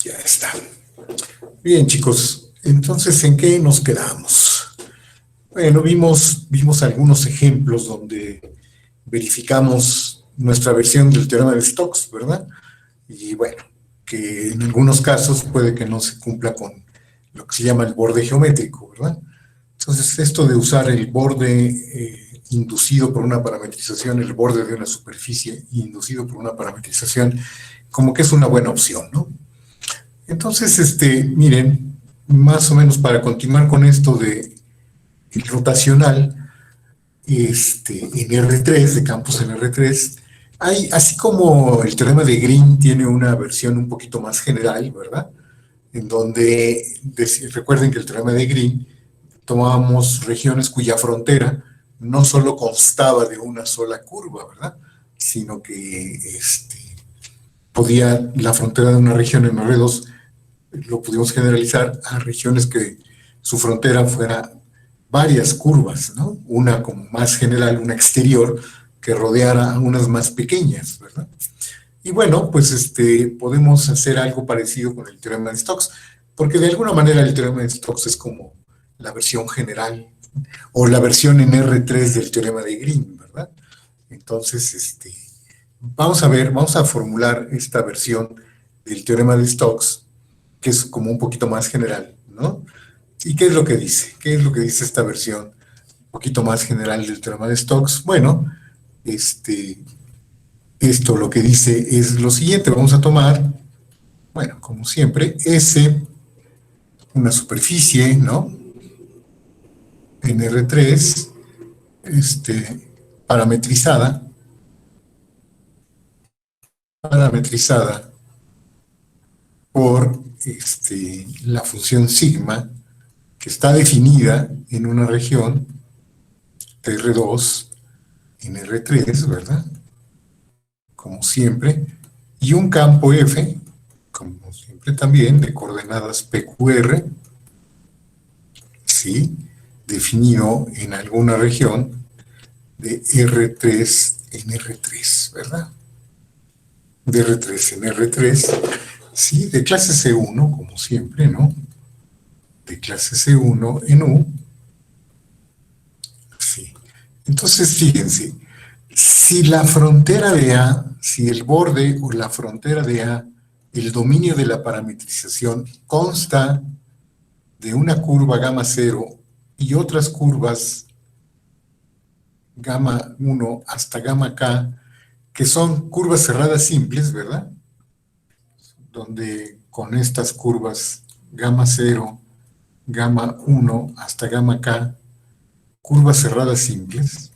Ya está. Bien, chicos, entonces, ¿en qué nos quedamos? Bueno, vimos algunos ejemplos donde verificamos nuestra versión del teorema de Stokes, ¿verdad? Y bueno, que en algunos casos puede que no se cumpla con lo que se llama el borde geométrico, ¿verdad? Entonces, esto de usar el borde inducido por una parametrización, el borde de una superficie inducido por una parametrización, como que es una buena opción, ¿no? Entonces, miren, más o menos para continuar con esto de el rotacional, en R3, de campos en R3, hay, así como el teorema de Green tiene una versión un poquito más general, ¿verdad? En donde, recuerden que el teorema de Green tomábamos regiones cuya frontera no solo constaba de una sola curva, ¿verdad? Sino que podía, la frontera de una región en R2 lo pudimos generalizar a regiones que su frontera fuera varias curvas, ¿no? Una como más general, una exterior, que rodeara a unas más pequeñas, ¿verdad? Y bueno, pues podemos hacer algo parecido con el teorema de Stokes, porque de alguna manera el teorema de Stokes es como la versión general, o la versión en R3 del teorema de Green, ¿verdad? Entonces, vamos a formular esta versión del teorema de Stokes, que es como un poquito más general, ¿no? ¿Y qué es lo que dice? ¿Qué es lo que dice esta versión un poquito más general del teorema de Stokes? Bueno, esto lo que dice es lo siguiente. Vamos a tomar, bueno, como siempre, S, una superficie, ¿no? En R3, parametrizada, por la función sigma, que está definida en una región de R2 en R3, ¿verdad? Como siempre, y un campo F, como siempre también, de coordenadas PQR, ¿sí? Definido en alguna región de R3 en R3, ¿verdad? De R3 en R3, ¿sí? De clase C1, como siempre, ¿no? De clase C1 en U, ¿sí? Entonces, fíjense, si la frontera de A, si el borde o la frontera de A, el dominio de la parametrización consta de una curva gamma 0 y otras curvas gamma 1 hasta gamma K, que son curvas cerradas simples, ¿verdad? Donde con estas curvas gamma 0, gamma 1 hasta gamma K, curvas cerradas simples,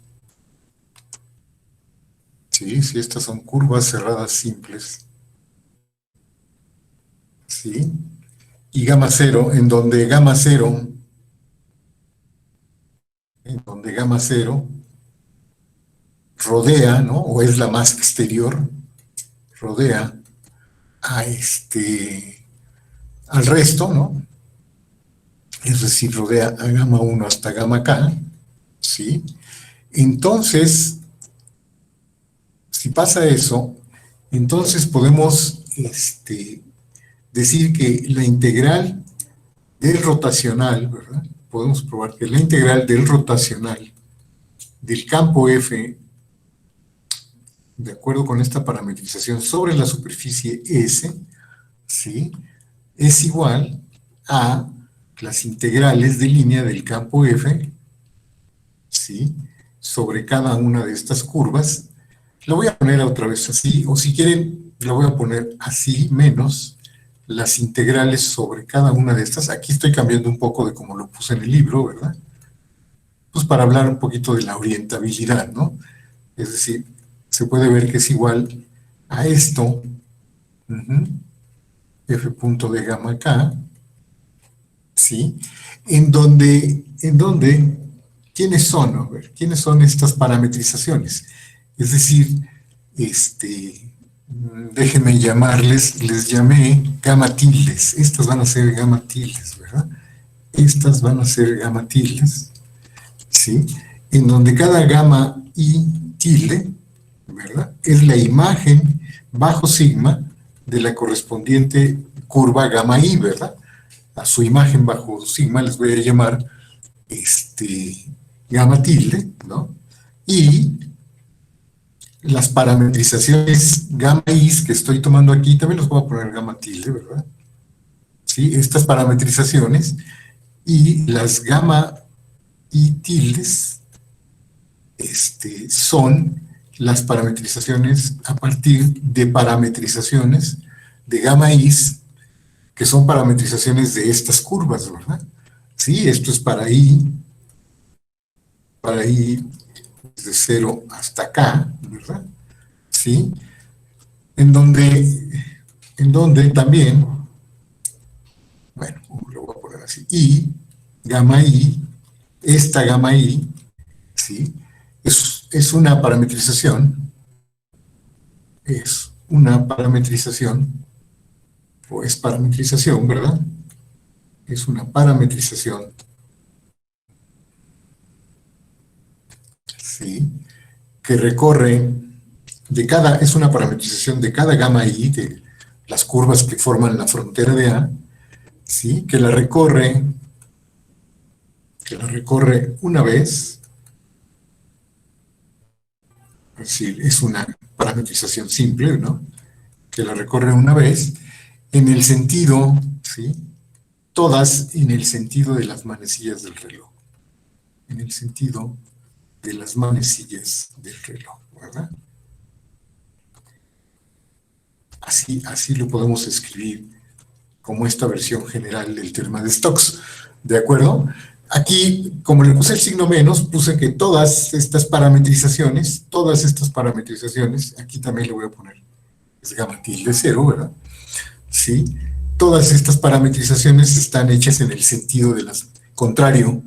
¿sí? Si estas son curvas cerradas simples, ¿sí? Y gamma 0, en donde gamma 0 rodea, ¿no? O es la más exterior, rodea a al resto, ¿no? Es decir, rodea a gamma 1 hasta gamma K, ¿sí? Entonces, si pasa eso, entonces podemos decir que la integral del rotacional, ¿verdad? Podemos probar que la integral del rotacional del campo F, de acuerdo con esta parametrización sobre la superficie S, ¿sí? Es igual a las integrales de línea del campo F, ¿sí? Sobre cada una de estas curvas. Lo voy a poner otra vez así, o si quieren, lo voy a poner así, menos las integrales sobre cada una de estas. Aquí estoy cambiando un poco de como lo puse en el libro, ¿verdad? Pues para hablar un poquito de la orientabilidad, ¿no? Es decir, se puede ver que es igual a esto, f punto de gamma k, ¿sí? En donde, ¿quiénes son? A ver, ¿quiénes son estas parametrizaciones? Es decir, déjenme llamarles, les llamé gamma tildes. Estas van a ser gamma tildes, ¿verdad? Estas van a ser gamma tildes, ¿sí? En donde cada gamma y tilde, ¿verdad? Es la imagen bajo sigma de la correspondiente curva gamma i, ¿verdad? A su imagen bajo sigma les voy a llamar gamma tilde, ¿no? Y las parametrizaciones gamma i que estoy tomando aquí, también los voy a poner gamma tilde, ¿verdad? Sí, estas parametrizaciones y las gamma i tildes son las parametrizaciones a partir de parametrizaciones de gamma i, que son parametrizaciones de estas curvas, ¿verdad? Sí, esto es para i desde 0 hasta acá, ¿verdad? Sí, en donde también, bueno, lo voy a poner así, gamma i, esta gamma i, ¿sí? Es una parametrización, o es parametrización, ¿verdad? Es una parametrización, ¿sí? Que recorre es una parametrización de cada gamma i, de las curvas que forman la frontera de A, ¿sí? Que la recorre una vez, es decir, es una parametrización simple, ¿no? Que la recorre una vez, en el sentido, ¿sí? Todas en el sentido de las manecillas del reloj. En el sentido de las manecillas del reloj, ¿verdad? Así lo podemos escribir como esta versión general del teorema de Stokes, ¿de acuerdo? Aquí, como le puse el signo menos, puse que todas estas parametrizaciones, aquí también le voy a poner, es gamma tilde 0, ¿verdad? Sí, todas estas parametrizaciones están hechas en el sentido de las contrario,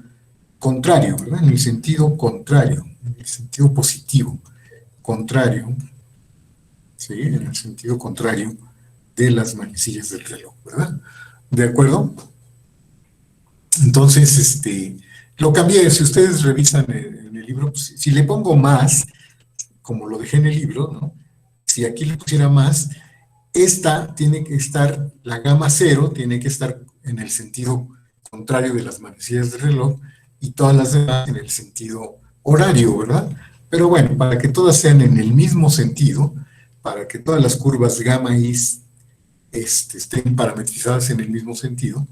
¿verdad? En el sentido contrario, en el sentido positivo, contrario, ¿sí? En el sentido contrario de las manecillas del reloj, ¿verdad? ¿De acuerdo? Entonces, lo cambié. Si ustedes revisan en el libro, pues, si le pongo más, como lo dejé en el libro, ¿no? Si aquí le pusiera más, esta tiene que estar, la gamma 0 tiene que estar en el sentido contrario de las manecillas del reloj y todas las demás en el sentido horario, ¿verdad? Pero bueno, para que todas sean en el mismo sentido, para que todas las curvas gamma i estén parametrizadas en el mismo sentido,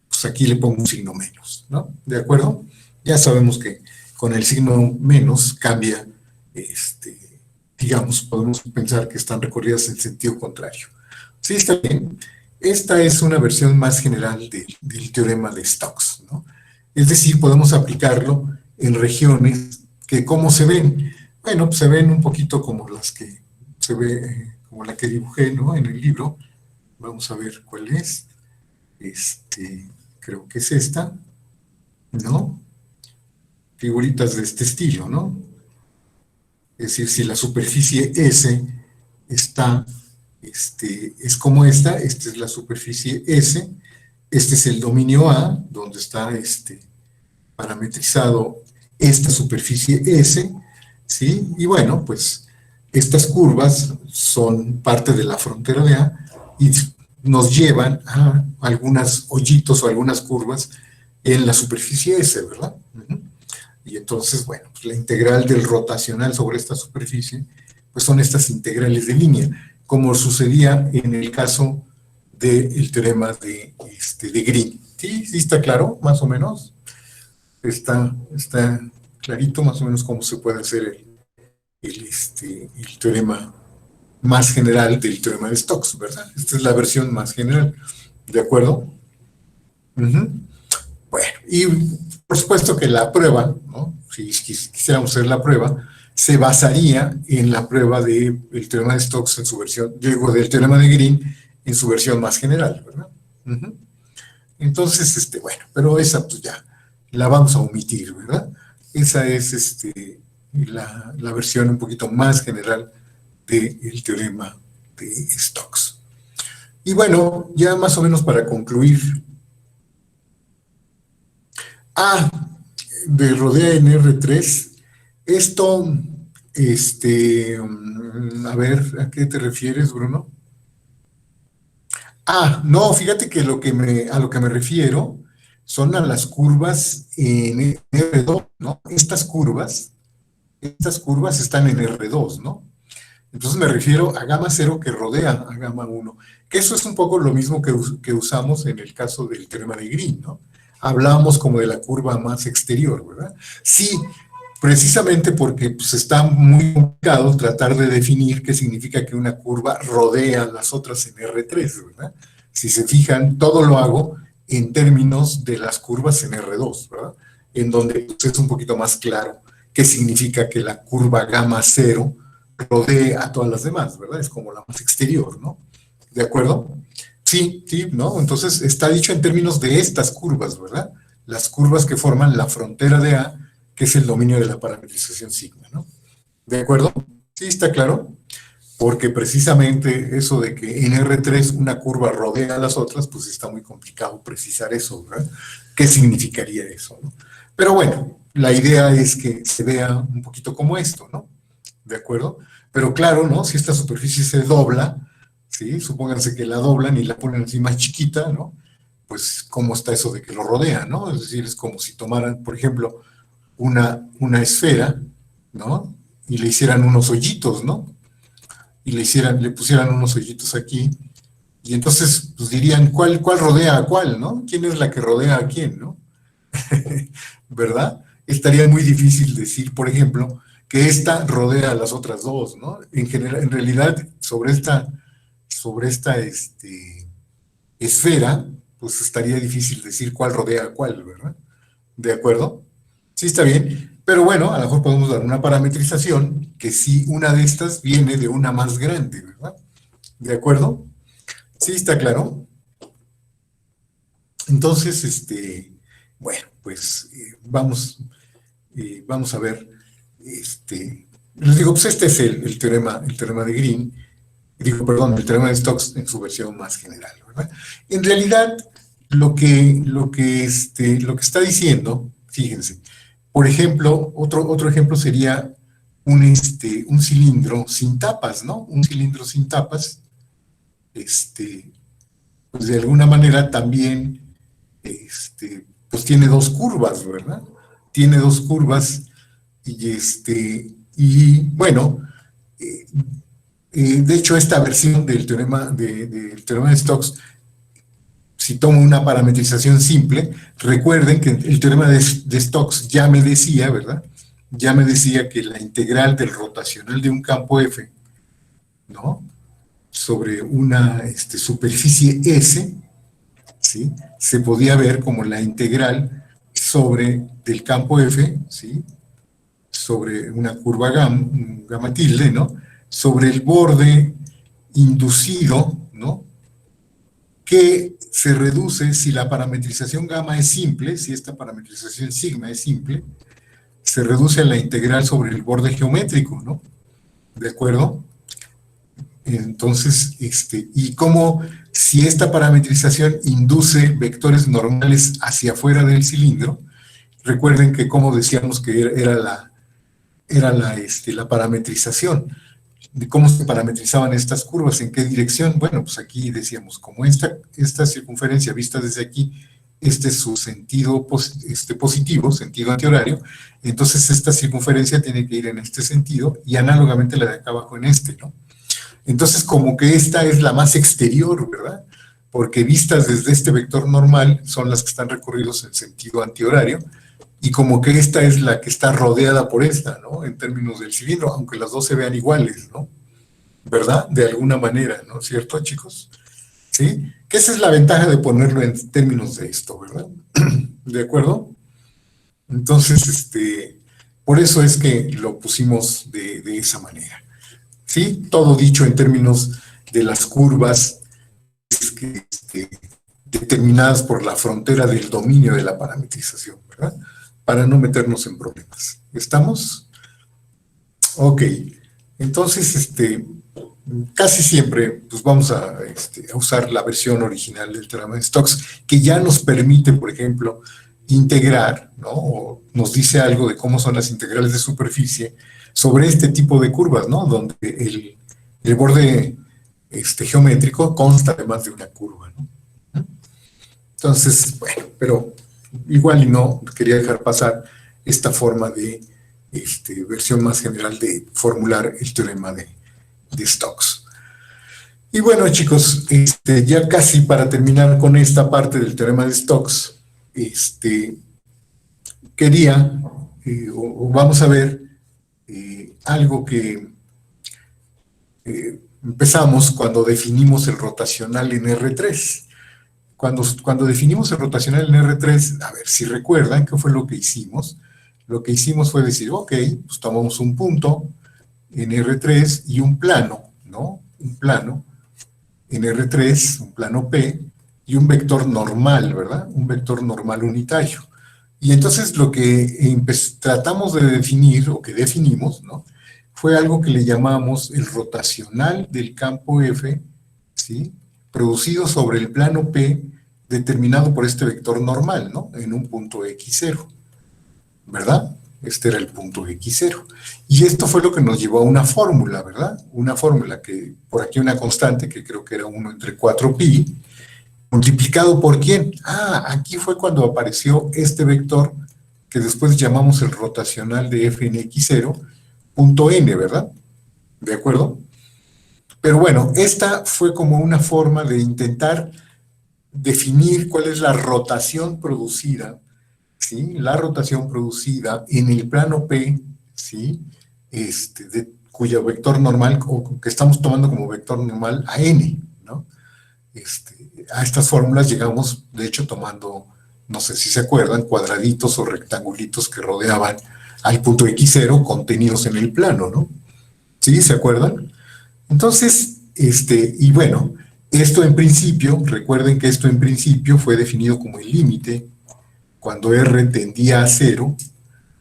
pues aquí le pongo un signo menos, ¿no? ¿De acuerdo? Ya sabemos que con el signo menos cambia, digamos, podemos pensar que están recorridas en sentido contrario. Sí, está bien. Esta es una versión más general del teorema de Stokes, ¿no? Es decir, podemos aplicarlo en regiones que, ¿cómo se ven? Bueno, pues se ven un poquito como las que se ve, como la que dibujé, ¿no? En el libro. Vamos a ver cuál es. Creo que es esta, ¿no? Figuritas de este estilo, ¿no? Es decir, si la superficie S está, es como esta es la superficie S, este es el dominio A, donde está parametrizado esta superficie S, ¿sí? Y bueno, pues estas curvas son parte de la frontera de A y nos llevan a algunos hoyitos o algunas curvas en la superficie S, ¿verdad? Y entonces, bueno, pues la integral del rotacional sobre esta superficie, pues son estas integrales de línea, como sucedía en el caso del teorema de Green. ¿Sí? ¿Sí está claro, más o menos? Está clarito más o menos cómo se puede hacer el teorema más general del teorema de Stokes, ¿verdad? Esta es la versión más general, ¿de acuerdo? Bueno, y por supuesto que la prueba, ¿no? Si quisiéramos hacer la prueba, se basaría en la prueba del teorema de Stokes en su versión, digo, del teorema de Green en su versión más general, ¿verdad? Entonces, bueno, pero esa pues ya la vamos a omitir, ¿verdad? Esa es la versión un poquito más general del teorema de Stokes. Y bueno, ya más o menos para concluir, de rodea en R3, esto, a ver, ¿a qué te refieres, Bruno? No, fíjate que a lo que me refiero son a las curvas en R2, ¿no? Estas curvas están en R2, ¿no? Entonces me refiero a gamma cero que rodea a gamma uno, que eso es un poco lo mismo que usamos en el caso del teorema de Green, ¿no? Hablábamos como de la curva más exterior, ¿verdad? Sí, precisamente porque pues, está muy complicado tratar de definir qué significa que una curva rodea a las otras en R3, ¿verdad? Si se fijan, todo lo hago en términos de las curvas en R2, ¿verdad? En donde pues, es un poquito más claro qué significa que la curva gamma cero rodee a todas las demás, ¿verdad? Es como la más exterior, ¿no? ¿De acuerdo? Sí, sí, ¿no? Entonces está dicho en términos de estas curvas, ¿verdad? Las curvas que forman la frontera de A, que es el dominio de la parametrización sigma, ¿no? ¿De acuerdo? Sí, está claro. Porque precisamente eso de que en R3 una curva rodea a las otras, pues está muy complicado precisar eso, ¿verdad? ¿Qué significaría eso, no? Pero bueno, la idea es que se vea un poquito como esto, ¿no? ¿De acuerdo? Pero claro, ¿no? Si esta superficie se dobla, ¿sí? Supónganse que la doblan y la ponen así más chiquita, ¿no? Pues, ¿cómo está eso de que lo rodea, ¿no? Es decir, es como si tomaran, por ejemplo, una esfera, ¿no? Y le hicieran unos hoyitos, ¿no? Y le pusieran unos hoyitos aquí, y entonces, pues dirían, ¿cuál rodea a cuál, ¿no? ¿Quién es la que rodea a quién, ¿no? ¿Verdad? Estaría muy difícil decir, por ejemplo, que esta rodea a las otras dos, ¿no? En general, en realidad, sobre esta esfera, pues estaría difícil decir cuál rodea a cuál, ¿verdad? ¿De acuerdo? Sí, está bien. Pero bueno, a lo mejor podemos dar una parametrización que sí, una de estas viene de una más grande, ¿verdad? ¿De acuerdo? Sí, está claro. Entonces, bueno, pues vamos a ver, les digo, pues este es el teorema de Green, digo, perdón, el teorema de Stokes en su versión más general, ¿verdad? En realidad, lo que está diciendo, fíjense, por ejemplo, otro ejemplo sería un cilindro sin tapas, ¿no? Un cilindro sin tapas, pues de alguna manera también pues tiene dos curvas, ¿verdad? Tiene dos curvas y bueno, eh, de hecho esta versión del teorema de Stokes, si tomo una parametrización simple, recuerden que el teorema de Stokes ya me decía, ¿verdad? Ya me decía que la integral del rotacional de un campo F, ¿no? Sobre una superficie S, ¿sí? Se podía ver como la integral del campo F, ¿sí? Sobre una curva gamma tilde, ¿no? Sobre el borde inducido, ¿no? Que se reduce si la parametrización gamma es simple, si esta parametrización sigma es simple, se reduce a la integral sobre el borde geométrico, ¿no? ¿De acuerdo? Entonces, y como si esta parametrización induce vectores normales hacia afuera del cilindro, recuerden que como decíamos que era la parametrización, de cómo se parametrizaban estas curvas, en qué dirección. Bueno, pues aquí decíamos, como esta circunferencia vista desde aquí, este es su sentido positivo, sentido antihorario, entonces esta circunferencia tiene que ir en este sentido y análogamente la de acá abajo en este, ¿no? Entonces, como que esta es la más exterior, ¿verdad? Porque vistas desde este vector normal son las que están recorridos en sentido antihorario, y como que esta es la que está rodeada por esta, ¿no? En términos del cilindro, aunque las dos se vean iguales, ¿no? ¿Verdad? De alguna manera, ¿no? ¿Cierto, chicos? ¿Sí? Que esa es la ventaja de ponerlo en términos de esto, ¿verdad? ¿De acuerdo? Entonces, por eso es que lo pusimos de esa manera. ¿Sí? Todo dicho en términos de las curvas determinadas por la frontera del dominio de la parametrización, ¿verdad? Para no meternos en problemas. ¿Estamos? Ok. Entonces, casi siempre pues vamos a usar la versión original del teorema de Stokes, que ya nos permite, por ejemplo, integrar, ¿no? O nos dice algo de cómo son las integrales de superficie sobre este tipo de curvas, ¿no? Donde el borde geométrico consta además de una curva, ¿no? Entonces, bueno, pero igual y no quería dejar pasar esta forma de versión más general de formular el teorema de Stokes. Y bueno, chicos, ya casi para terminar con esta parte del teorema de Stokes, quería, o vamos a ver algo que empezamos cuando definimos el rotacional en R3. Cuando definimos el rotacional en R3, a ver si recuerdan qué fue lo que hicimos. Lo que hicimos fue decir, ok, pues tomamos un punto en R3 y un plano, ¿no? Un plano en R3, un plano P, y un vector normal, ¿verdad? Un vector normal unitario. Y entonces lo que tratamos de definir, o que definimos, ¿no? Fue algo que le llamamos el rotacional del campo F, ¿sí? Producido sobre el plano P, determinado por este vector normal, ¿no? En un punto X0, ¿verdad? Este era el punto X0. Y esto fue lo que nos llevó a una fórmula, ¿verdad? Una fórmula que, por aquí una constante, que creo que era 1 entre 4pi, multiplicado por ¿quién? Ah, aquí fue cuando apareció este vector que después llamamos el rotacional de f en x0, punto n, ¿verdad? ¿De acuerdo? Pero bueno, esta fue como una forma de intentar definir cuál es la rotación producida, ¿sí? La rotación producida en el plano P, ¿sí? Cuyo vector normal, o que estamos tomando como vector normal a n, ¿no? A estas fórmulas llegamos, de hecho, tomando, no sé si se acuerdan, cuadraditos o rectangulitos que rodeaban al punto X0 contenidos en el plano, ¿no? ¿Sí? ¿Se acuerdan? Entonces, y bueno, esto en principio, recuerden que esto en principio fue definido como el límite cuando R tendía a 0,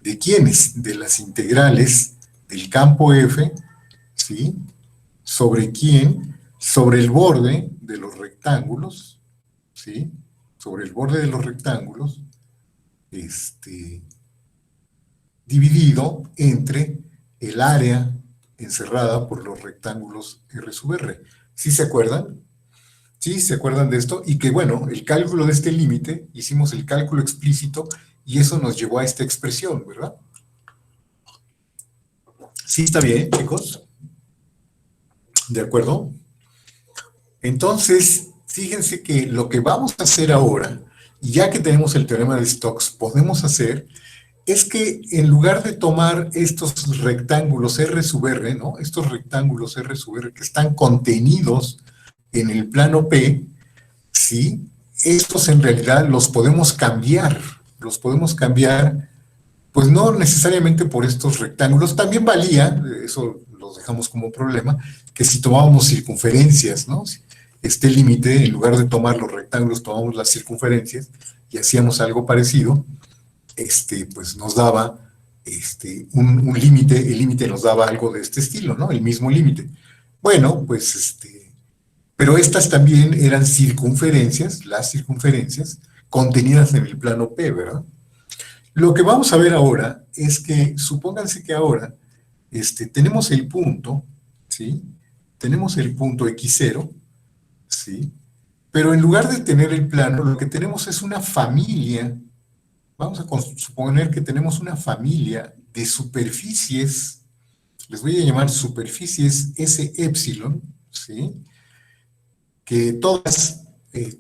¿de quiénes? De las integrales del campo F, ¿sí? ¿Sobre quién? Sobre el borde de los rectángulos, ¿sí? Sobre el borde de los rectángulos, dividido entre el área encerrada por los rectángulos R sub R. ¿Sí se acuerdan? ¿Sí se acuerdan de esto? Y que, bueno, el cálculo de este límite, hicimos el cálculo explícito y eso nos llevó a esta expresión, ¿verdad? ¿Sí está bien, chicos? ¿De acuerdo? Entonces, fíjense que lo que vamos a hacer ahora, ya que tenemos el teorema de Stokes, podemos hacer es que en lugar de tomar estos rectángulos R sub R, ¿no? Estos rectángulos R sub R que están contenidos en el plano P, ¿sí? Estos en realidad los podemos cambiar, pues no necesariamente por estos rectángulos, también valía, eso los dejamos como problema, que si tomábamos circunferencias, ¿no? Este límite, en lugar de tomar los rectángulos, tomamos las circunferencias y hacíamos algo parecido, pues nos daba un límite, el límite nos daba algo de este estilo, ¿no? El mismo límite. Bueno, pues pero estas también eran circunferencias, las circunferencias, contenidas en el plano P, ¿verdad? Lo que vamos a ver ahora es que, supónganse que ahora tenemos el punto, ¿sí? Tenemos el punto X0, ¿sí? Pero en lugar de tener el plano, lo que tenemos es una familia. Vamos a suponer que tenemos una familia de superficies, les voy a llamar superficies S epsilon, ¿sí? Que todas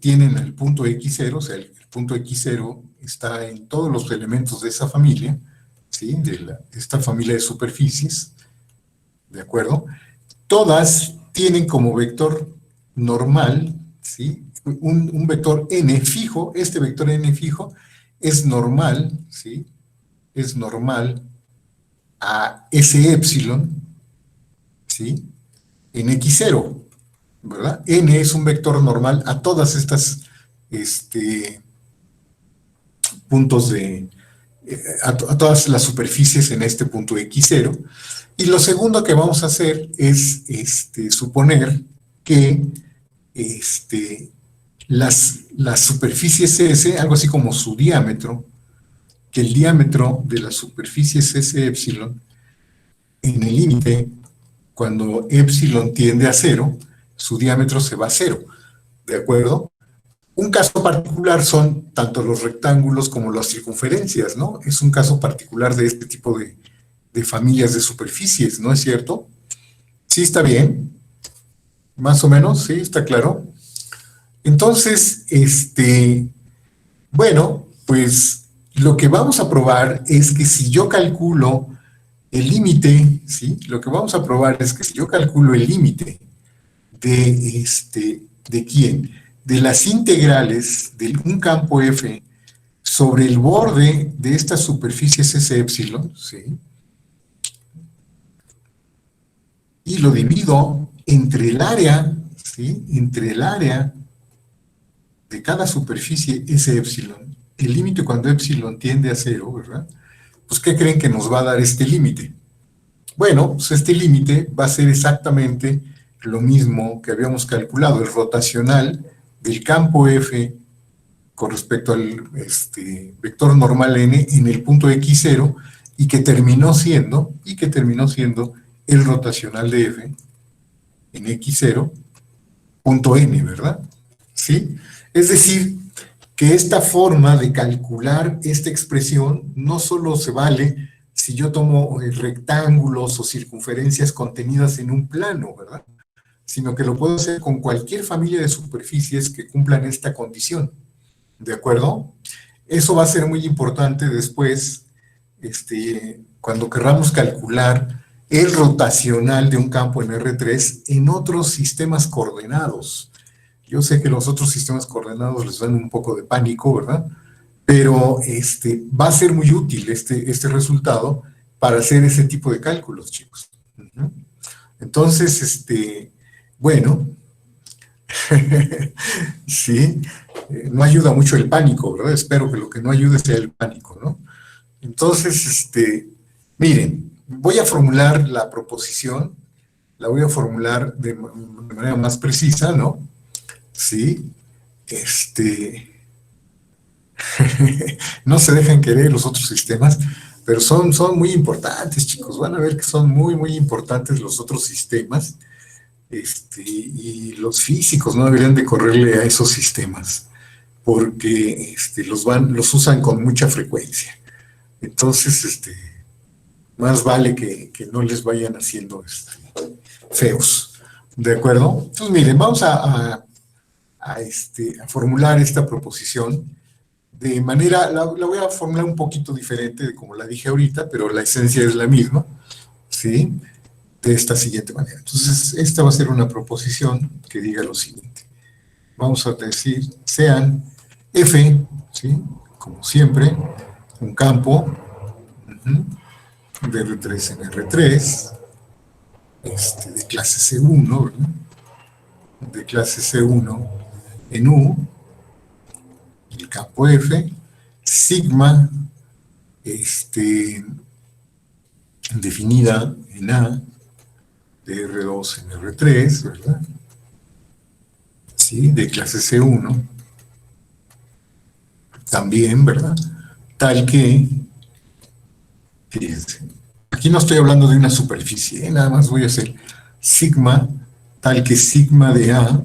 tienen el punto X0, o sea, el punto X0 está en todos los elementos de esa familia, ¿sí? De esta familia de superficies, ¿de acuerdo? Todas tienen como vector normal, ¿sí? Un vector n fijo, este vector n fijo es normal, ¿sí? Es normal a S epsilon, ¿sí? En X0, ¿verdad? N es un vector normal a todas estas puntos a todas las superficies en este punto X0. Y lo segundo que vamos a hacer es suponer que las superficies S, algo así como su diámetro, que el diámetro de las superficies S epsilon en el límite, cuando epsilon tiende a 0, su diámetro se va a cero, ¿de acuerdo? Un caso particular son tanto los rectángulos como las circunferencias, ¿no? Es un caso particular de este tipo de familias de superficies, ¿no es cierto? Sí, está bien, más o menos, sí, está claro. Entonces, bueno, pues lo que vamos a probar es que si yo calculo el límite, ¿sí? Lo que vamos a probar es que si yo calculo el límite ¿de quién? De las integrales de un campo F sobre el borde de estas superficies S epsilon, ¿sí? Y lo divido entre el área, ¿sí? Entre el área de cada superficie S epsilon, el límite cuando epsilon tiende a cero, ¿verdad? Pues, ¿qué creen que nos va a dar este límite? Bueno, pues este límite va a ser exactamente lo mismo que habíamos calculado, el rotacional del campo F con respecto al vector normal n en el punto x0 y que terminó siendo el rotacional de F en x0 punto n, ¿verdad? ¿Sí? Es decir, que esta forma de calcular esta expresión no solo se vale si yo tomo rectángulos o circunferencias contenidas en un plano, ¿verdad? Sino que lo puedo hacer con cualquier familia de superficies que cumplan esta condición, ¿de acuerdo? Eso va a ser muy importante después, cuando querramos calcular el rotacional de un campo en R3 en otros sistemas coordenados. Yo sé que los otros sistemas coordenados les dan un poco de pánico, ¿verdad? Pero va a ser muy útil este resultado para hacer ese tipo de cálculos, chicos. Entonces, bueno, sí, no ayuda mucho el pánico, ¿verdad? Espero que lo que no ayude sea el pánico, ¿no? Entonces, miren, voy a formular la proposición, la voy a formular de manera más precisa, ¿no? Sí, no se dejan querer los otros sistemas, pero son muy importantes, chicos. Van a ver que son muy, muy importantes los otros sistemas. Y los físicos no deberían de correrle a esos sistemas, porque los usan con mucha frecuencia. Entonces, más vale que no les vayan haciendo feos. ¿De acuerdo? Entonces, miren, vamos a formular esta proposición de manera, la voy a formular un poquito diferente de como la dije ahorita, pero la esencia es la misma, ¿sí? De esta siguiente manera. Entonces, esta va a ser una proposición que diga lo siguiente. Vamos a decir, sean F, ¿sí? Como siempre, un campo de R3 en R3, de clase C1, ¿verdad? De clase C1 en U, el campo F, sigma, definida en A, de R2 en R3, ¿verdad? Sí, de clase C1, también, ¿verdad? Tal que, fíjense, aquí no estoy hablando de una superficie, nada más voy a hacer sigma, tal que sigma de A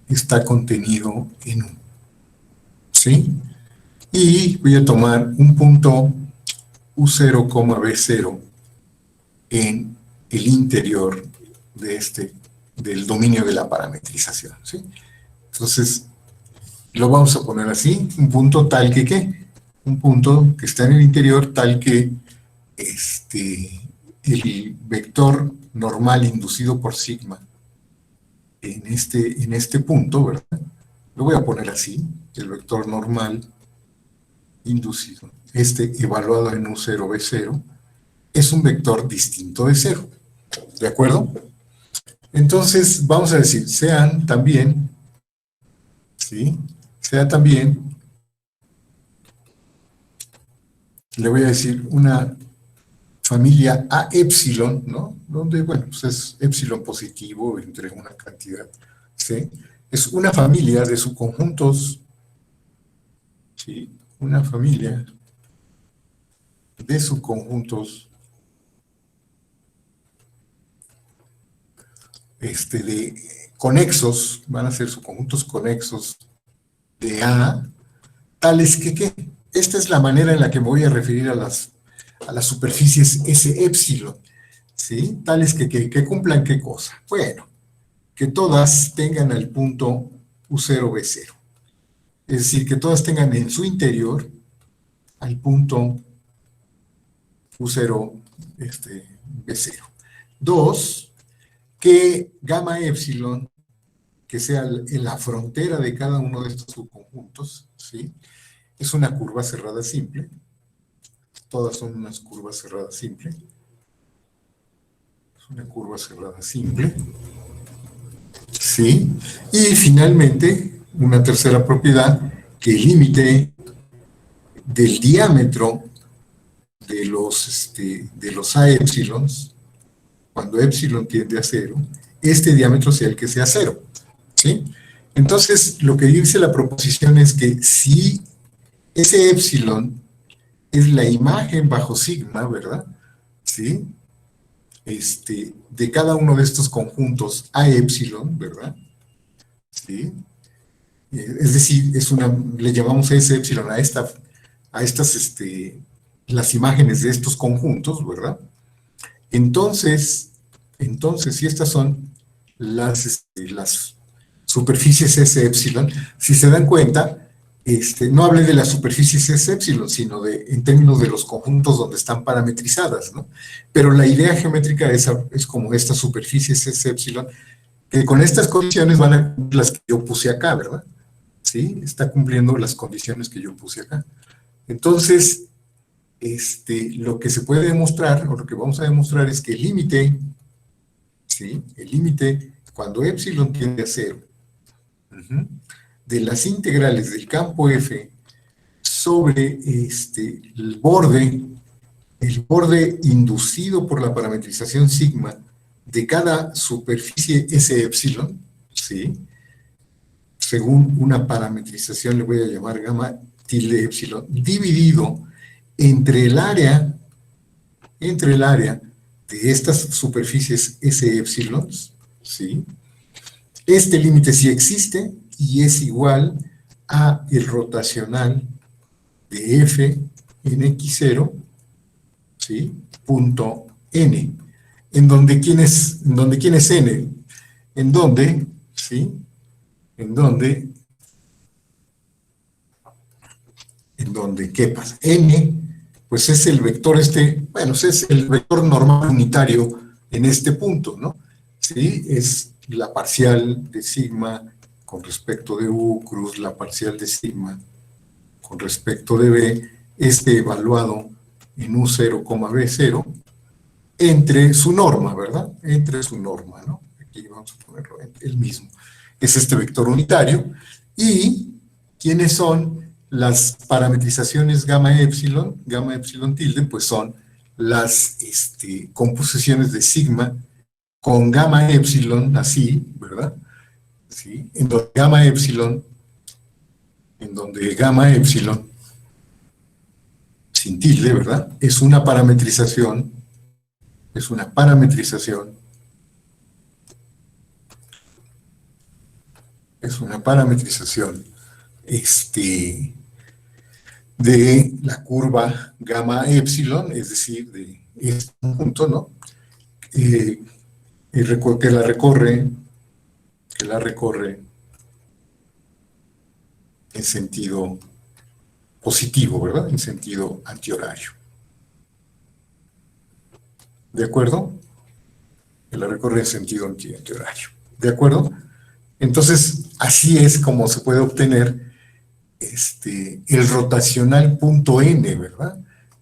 está contenido en U, ¿sí? Y voy a tomar un punto U0, B0 en el interior del dominio de la parametrización, ¿sí? Entonces, lo vamos a poner así, un punto tal que, ¿qué? Un punto que está en el interior tal que el vector normal inducido por sigma en este punto, ¿verdad? Lo voy a poner así, el vector normal inducido, evaluado en U0, B0, es un vector distinto de cero, ¿de acuerdo? Entonces, vamos a decir, sean también, ¿sí? Sea también, le voy a decir una familia A epsilon, ¿no? Donde, bueno, pues es epsilon positivo entre una cantidad, ¿sí? Es una familia de subconjuntos, ¿sí? Una familia de subconjuntos de conexos, van a ser subconjuntos conexos de A, tales que, ¿qué? Esta es la manera en la que me voy a referir a las superficies S épsilon, ¿sí? Tales que cumplan ¿qué cosa? Bueno, que todas tengan el punto U0, B0. Es decir, que todas tengan en su interior al punto U0, B0. 2, que gamma épsilon, que sea en la frontera de cada uno de estos subconjuntos, ¿sí? Es una curva cerrada simple. Todas son unas curvas cerradas simples. Es una curva cerrada simple. ¿Sí? Y finalmente, una tercera propiedad, que el límite del diámetro de los A épsilons, cuando épsilon tiende a 0, este diámetro sea el que sea 0. ¿Sí? Entonces, lo que dice la proposición es que si ese épsilon es la imagen bajo sigma, ¿verdad? ¿Sí? De cada uno de estos conjuntos A épsilon, ¿verdad? ¿Sí? Es decir, le llamamos S épsilon a estas, las imágenes de estos conjuntos, ¿verdad? Entonces, si estas son las superficies S épsilon, si se dan cuenta, no hablé de las superficies S épsilon, sino en términos de los conjuntos donde están parametrizadas, ¿no? Pero la idea geométrica es como estas superficies S épsilon, que con estas condiciones van a cumplir las que yo puse acá, ¿verdad? ¿Sí? Está cumpliendo las condiciones que yo puse acá. Entonces, lo que se puede demostrar, o lo que vamos a demostrar es que el límite, ¿sí? El límite, cuando épsilon tiende a 0, de las integrales del campo F sobre el borde inducido por la parametrización sigma de cada superficie S épsilon, ¿sí? Según una parametrización, le voy a llamar gamma tilde épsilon, dividido entre el área de estas superficies S épsilons, ¿sí? Este límite sí existe y es igual a el rotacional de F en X0, ¿sí? Punto N. ¿En donde quién es N? En donde, ¿sí? En donde, ¿qué pasa? N, pues es el vector es el vector normal unitario en este punto, ¿no? ¿Sí? Es la parcial de sigma con respecto de U, cruz la parcial de sigma con respecto de B, evaluado en U0, B0, entre su norma, ¿verdad? Entre su norma, ¿no? Aquí vamos a ponerlo el mismo. Es este vector unitario. ¿Y quiénes son las parametrizaciones gamma épsilon tilde? Pues son las composiciones de sigma con gamma épsilon, así, ¿verdad? ¿Sí? En donde gamma épsilon sin tilde, ¿verdad? Es una parametrización de la curva gamma épsilon, es decir, de este punto, ¿no? Que la recorre en sentido positivo, ¿verdad? En sentido antihorario. ¿De acuerdo? Que la recorre en sentido antihorario. ¿De acuerdo? Entonces, así es como se puede obtener el rotacional punto N, ¿verdad?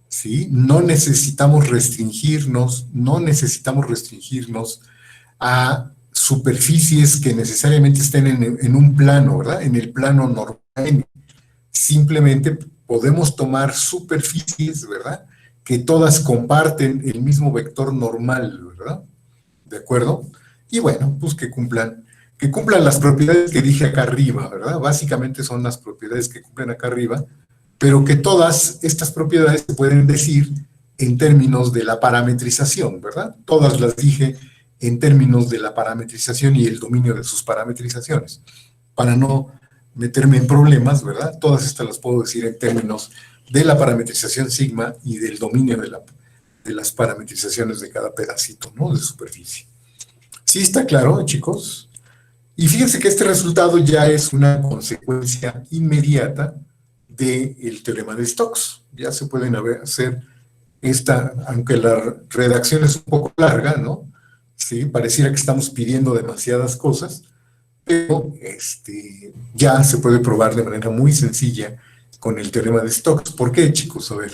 ¿Sí? No necesitamos restringirnos a superficies que necesariamente estén en un plano, ¿verdad? En el plano normal N. Simplemente podemos tomar superficies, ¿verdad? Que todas comparten el mismo vector normal, ¿verdad? ¿De acuerdo? Y bueno, pues que cumplan las propiedades que dije acá arriba, ¿verdad? Básicamente son las propiedades que cumplen acá arriba, pero que todas estas propiedades se pueden decir en términos de la parametrización, ¿verdad? Todas las dije en términos de la parametrización y el dominio de sus parametrizaciones. Para no meterme en problemas, ¿verdad? Todas estas las puedo decir en términos de la parametrización sigma y del dominio de las parametrizaciones de cada pedacito, ¿no? De superficie. ¿Sí está claro, chicos? Y fíjense que este resultado ya es una consecuencia inmediata del teorema de Stokes. Ya se pueden hacer esta, aunque la redacción es un poco larga, ¿no? Sí, pareciera que estamos pidiendo demasiadas cosas, pero ya se puede probar de manera muy sencilla con el teorema de Stokes. ¿Por qué, chicos? A ver,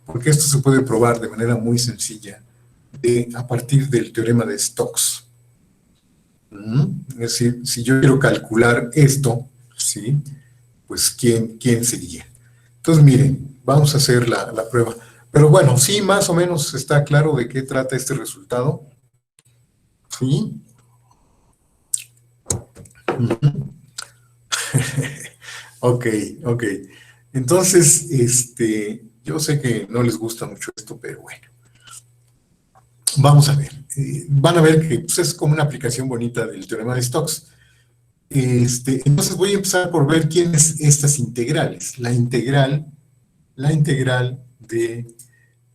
porque esto se puede probar de manera muy sencilla a partir del teorema de Stokes. Es decir, si yo quiero calcular esto, ¿sí? Pues ¿quién sería? Entonces, miren, vamos a hacer la prueba. Pero bueno, sí, más o menos está claro de qué trata este resultado. ¿Sí? Ok. Entonces, yo sé que no les gusta mucho esto, pero bueno. Vamos a ver. Van a ver que pues, es como una aplicación bonita del teorema de Stokes. Entonces voy a empezar por ver quiénes estas integrales. La integral de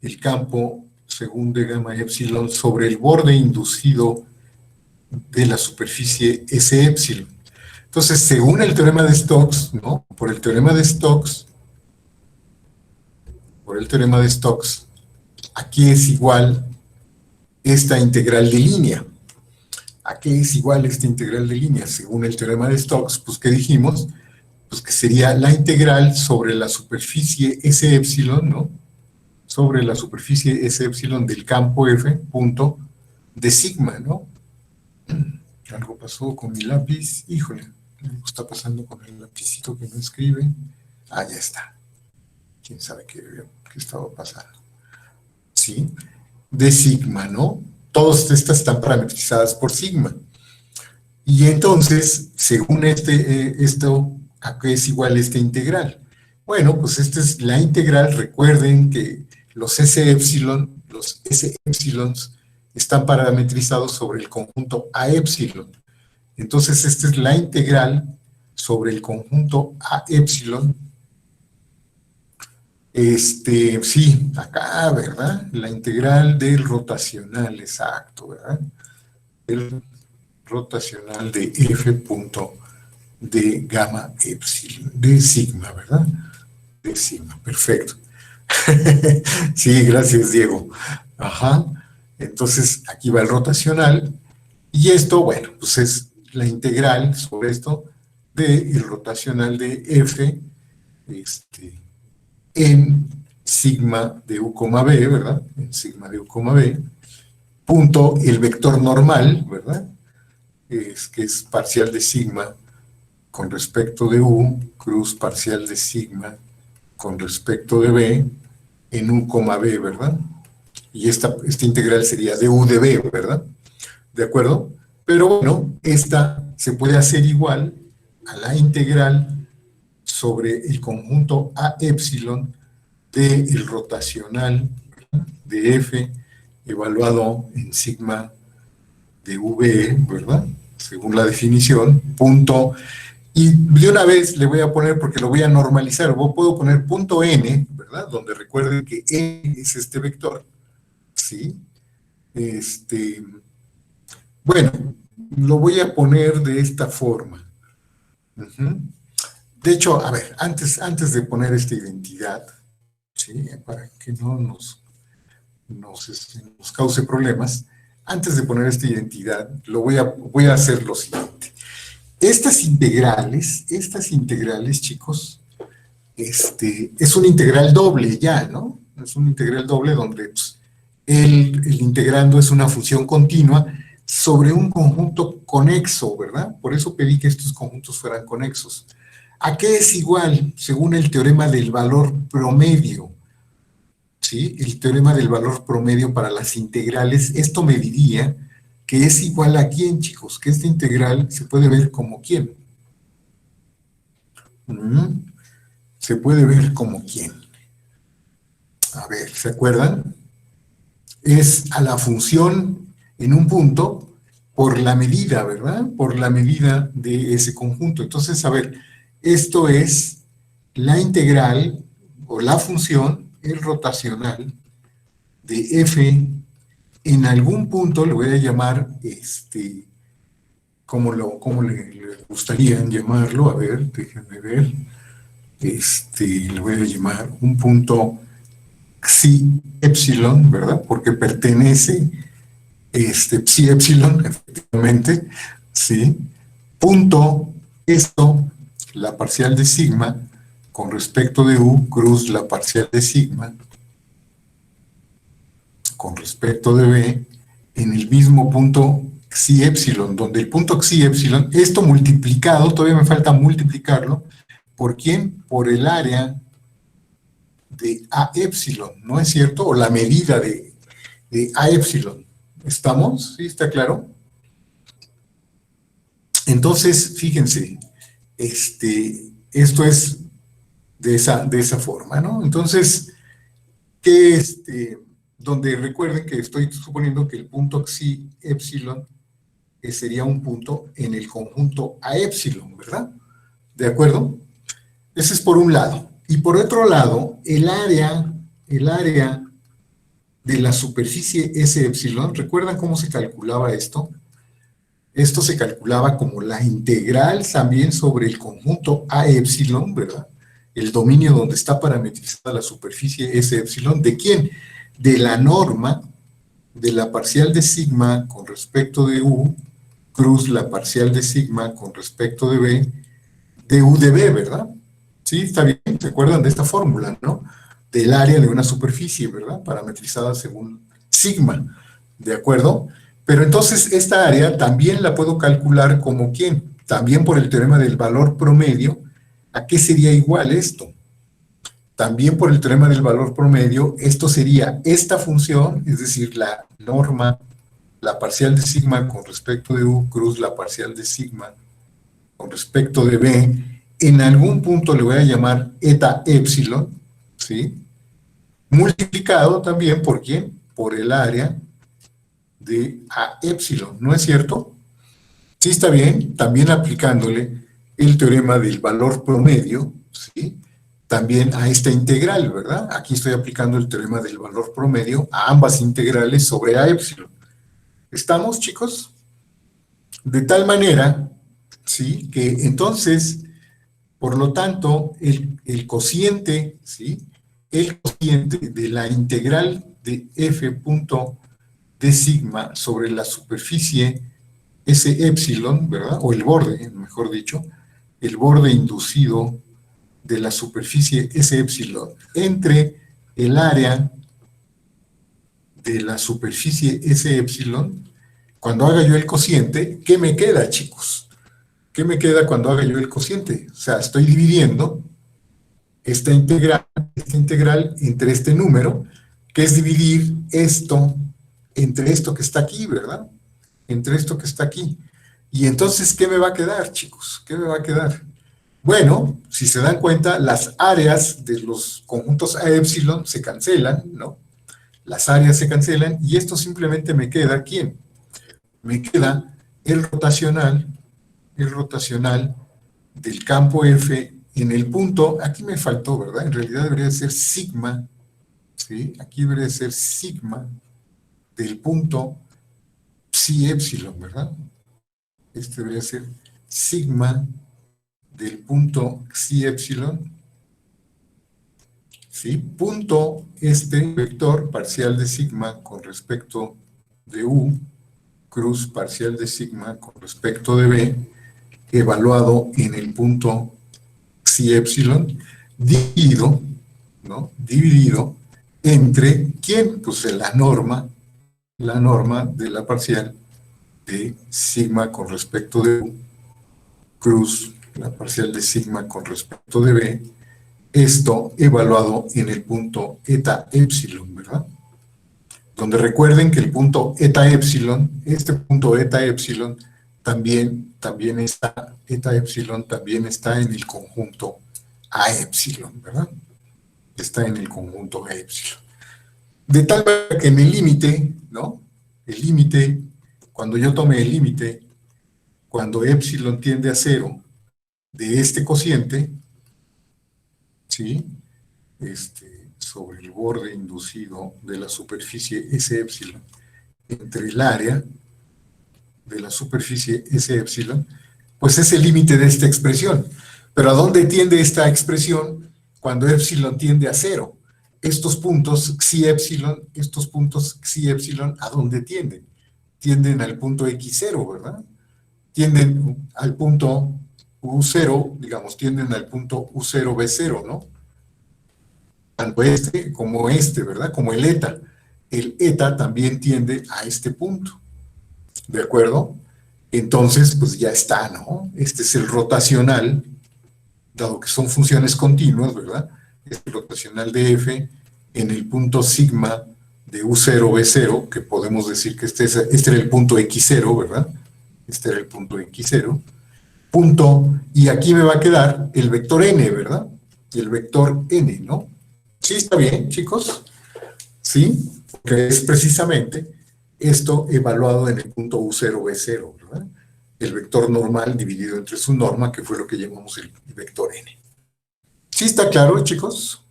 el campo según de gamma epsilon sobre el borde inducido de la superficie S epsilon. Entonces, según el teorema de Stokes, ¿no? Por el teorema de Stokes, aquí es igual esta integral de línea. ¿A qué es igual esta integral de línea? Según el teorema de Stokes, pues, ¿qué dijimos? Pues que sería la integral sobre la superficie S epsilon, ¿no? Sobre la superficie S epsilon del campo F, punto, de sigma, ¿no? Algo pasó con mi lápiz, híjole, algo está pasando con el lapicito que no escribe. Ah, ya está. ¿Quién sabe qué estaba pasando? Sí, de sigma, ¿no? Todas estas están parametrizadas por sigma. Y entonces, según esto, ¿a qué es igual esta integral? Bueno, pues esta es la integral. Recuerden que los S epsilons están parametrizados sobre el conjunto A epsilon. Entonces, esta es la integral sobre el conjunto A epsilon. Sí, acá, ¿verdad? La integral del rotacional, exacto, ¿verdad? El rotacional de F punto de gamma epsilon, de sigma, ¿verdad? De sigma, perfecto. Sí, gracias, Diego. Ajá. Entonces, aquí va el rotacional. Y esto, bueno, pues es la integral sobre esto del rotacional de F en sigma de U, B, ¿verdad? En sigma de U, B, punto el vector normal, ¿verdad? Que es parcial de sigma con respecto de U, cruz parcial de sigma con respecto de B, en U, B, ¿verdad? Y esta integral sería de U de B, ¿verdad? ¿De acuerdo? Pero bueno, esta se puede hacer igual a la integral sobre el conjunto A epsilon del rotacional de F evaluado en sigma de V, ¿verdad? Según la definición, punto. Y de una vez le voy a poner, porque lo voy a normalizar, puedo poner punto N, ¿verdad? Donde recuerden que N es este vector, ¿sí? Bueno, lo voy a poner de esta forma. De hecho, a ver, antes de poner esta identidad, ¿sí? Para que no nos cause problemas, antes de poner esta identidad, voy a hacer lo siguiente. Estas integrales, chicos, es una integral doble ya, ¿no? Es una integral doble donde pues, el integrando es una función continua sobre un conjunto conexo, ¿verdad? Por eso pedí que estos conjuntos fueran conexos. ¿A qué es igual? Según el teorema del valor promedio, ¿sí? El teorema del valor promedio para las integrales, esto me diría que es igual a quién, chicos, que esta integral se puede ver como quién. Se puede ver como quién. A ver, ¿se acuerdan? Es a la función en un punto por la medida, ¿verdad? Por la medida de ese conjunto. Entonces, a ver, esto es la integral o la función, el rotacional de f en algún punto, le voy a llamar, ¿cómo le gustaría llamarlo? A ver, déjenme ver. Le voy a llamar un punto psi epsilon, ¿verdad? Porque pertenece, psi epsilon, efectivamente, ¿sí? Punto, esto, la parcial de sigma, con respecto de u, cruz la parcial de sigma, con respecto de b, en el mismo punto xi epsilon, donde el punto xi epsilon, esto multiplicado, todavía me falta multiplicarlo, ¿por quién? Por el área de a epsilon, ¿no es cierto? O la medida de a epsilon. ¿Estamos? ¿Sí? ¿Está claro? Entonces, fíjense, esto es de esa forma, ¿no? Entonces, donde recuerden que estoy suponiendo que el punto xi epsilon sería un punto en el conjunto a epsilon, ¿verdad? ¿De acuerdo? Ese es por un lado. Y por otro lado, el área de la superficie S epsilon, ¿recuerdan cómo se calculaba esto? Esto se calculaba como la integral también sobre el conjunto A epsilon, ¿verdad? El dominio donde está parametrizada la superficie S epsilon. ¿De quién? De la norma de la parcial de sigma con respecto de U, cruz la parcial de sigma con respecto de B, de U de B, ¿verdad? Sí, está bien, ¿se acuerdan de esta fórmula, no? Del área de una superficie, ¿verdad? Parametrizada según sigma, ¿de acuerdo? Pero entonces esta área también la puedo calcular como ¿quién? También por el teorema del valor promedio. ¿A qué sería igual esto? También por el teorema del valor promedio, esto sería esta función, es decir, la norma, la parcial de sigma con respecto de U, cruz la parcial de sigma con respecto de B, en algún punto le voy a llamar eta epsilon, ¿sí? Multiplicado también por ¿quién? Por el área de a epsilon, ¿no es cierto? Sí, está bien, también aplicándole el teorema del valor promedio, ¿sí? También a esta integral, ¿verdad? Aquí estoy aplicando el teorema del valor promedio a ambas integrales sobre a epsilon. ¿Estamos, chicos? De tal manera, ¿sí? Que entonces, por lo tanto, el cociente, ¿sí? El cociente de la integral de f punto de sigma sobre la superficie S epsilon, ¿verdad? O el borde, mejor dicho, el borde inducido de la superficie S epsilon entre el área de la superficie S epsilon, cuando haga yo el cociente, ¿qué me queda, chicos? ¿Qué me queda cuando haga yo el cociente? O sea, estoy dividiendo esta integral entre este número, que es dividir esto entre esto que está aquí, ¿verdad? Entre esto que está aquí. Y entonces, ¿qué me va a quedar, chicos? ¿Qué me va a quedar? Bueno, si se dan cuenta, las áreas de los conjuntos A epsilon se cancelan, ¿no? Las áreas se cancelan y esto simplemente me queda, ¿quién? Me queda el rotacional del campo F en el punto, aquí me faltó, ¿verdad? En realidad debería ser sigma, ¿sí? Aquí debería ser sigma del punto psi epsilon, ¿verdad? Este debería ser sigma del punto psi epsilon, ¿sí? Punto vector parcial de sigma con respecto de U, cruz parcial de sigma con respecto de B, evaluado en el punto psi epsilon, dividido, ¿no? Dividido entre, ¿quién? Pues la norma de la parcial de sigma con respecto de U, cruz, la parcial de sigma con respecto de B, esto evaluado en el punto eta epsilon, ¿verdad? Donde recuerden que el punto eta epsilon, este punto eta epsilon, eta epsilon también está en el conjunto a epsilon, ¿verdad? Está en el conjunto a epsilon. De tal manera que en el límite, ¿no? El límite, cuando yo tome el límite, cuando epsilon tiende a 0 de este cociente, ¿sí? Sobre el borde inducido de la superficie S epsilon entre el área de la superficie S epsilon, pues es el límite de esta expresión. Pero ¿a dónde tiende esta expresión cuando epsilon tiende a 0? Estos puntos xi epsilon, ¿a dónde tienden? Tienden al punto x0, ¿verdad? Tienden al punto u0, digamos, tienden al punto u0, b0, ¿no? Tanto este como este, ¿verdad? Como el eta. El eta también tiende a este punto, ¿de acuerdo? Entonces, pues ya está, ¿no? Este es el rotacional, dado que son funciones continuas, ¿verdad? Es el rotacional de f en el punto sigma de u0, b0, que podemos decir que este era el punto x0, ¿verdad? Este era el punto x0. Punto, y aquí me va a quedar el vector n, ¿verdad? El vector n, ¿no? ¿Sí está bien, chicos? ¿Sí? Porque es precisamente esto evaluado en el punto u0, b0, ¿verdad? El vector normal dividido entre su norma, que fue lo que llamamos el vector n. ¿Sí está claro, chicos?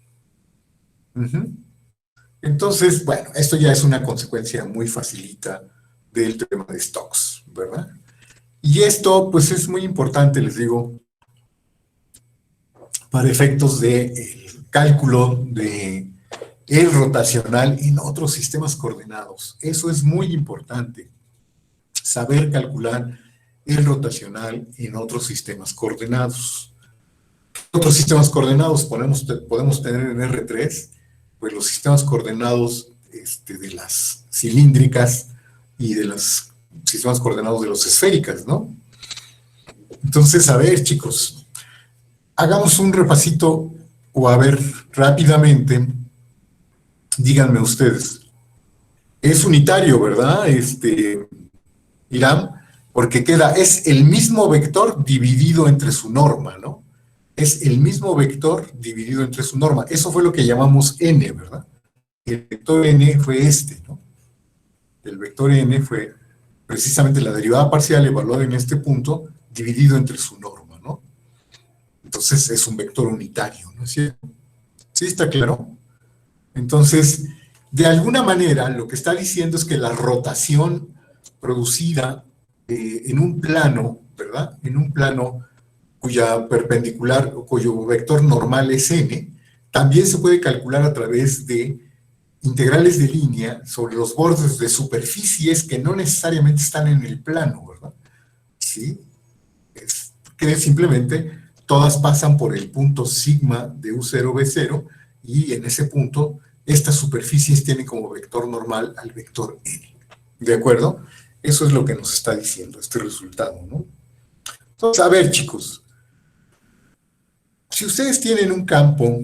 Entonces, bueno, esto ya es una consecuencia muy facilita del teorema de Stokes, ¿verdad? Y esto, pues, es muy importante, les digo, para efectos de cálculo de el rotacional en otros sistemas coordenados. Eso es muy importante, saber calcular el rotacional en otros sistemas coordenados. Otros sistemas coordenados podemos tener en R3, pues los sistemas coordenados de las cilíndricas y de los sistemas coordenados de las esféricas, ¿no? Entonces, a ver, chicos, hagamos un repasito, o a ver, rápidamente, díganme ustedes, es unitario, ¿verdad? Irán, porque es el mismo vector dividido entre su norma, ¿no? Es el mismo vector dividido entre su norma. Eso fue lo que llamamos n, ¿verdad? El vector n fue ¿no? El vector n fue precisamente la derivada parcial evaluada en este punto, dividido entre su norma, ¿no? Entonces es un vector unitario, ¿no es cierto? ¿Sí está claro? Entonces, de alguna manera, lo que está diciendo es que la rotación producida en un plano, ¿verdad? En un plano cuya perpendicular, cuyo vector normal es n, también se puede calcular a través de integrales de línea sobre los bordes de superficies que no necesariamente están en el plano, ¿verdad? ¿Sí? Que simplemente todas pasan por el punto sigma de u0, b0, y en ese punto estas superficies tienen como vector normal al vector n. ¿De acuerdo? Eso es lo que nos está diciendo este resultado, ¿no? Entonces, a ver, chicos, si ustedes tienen un campo,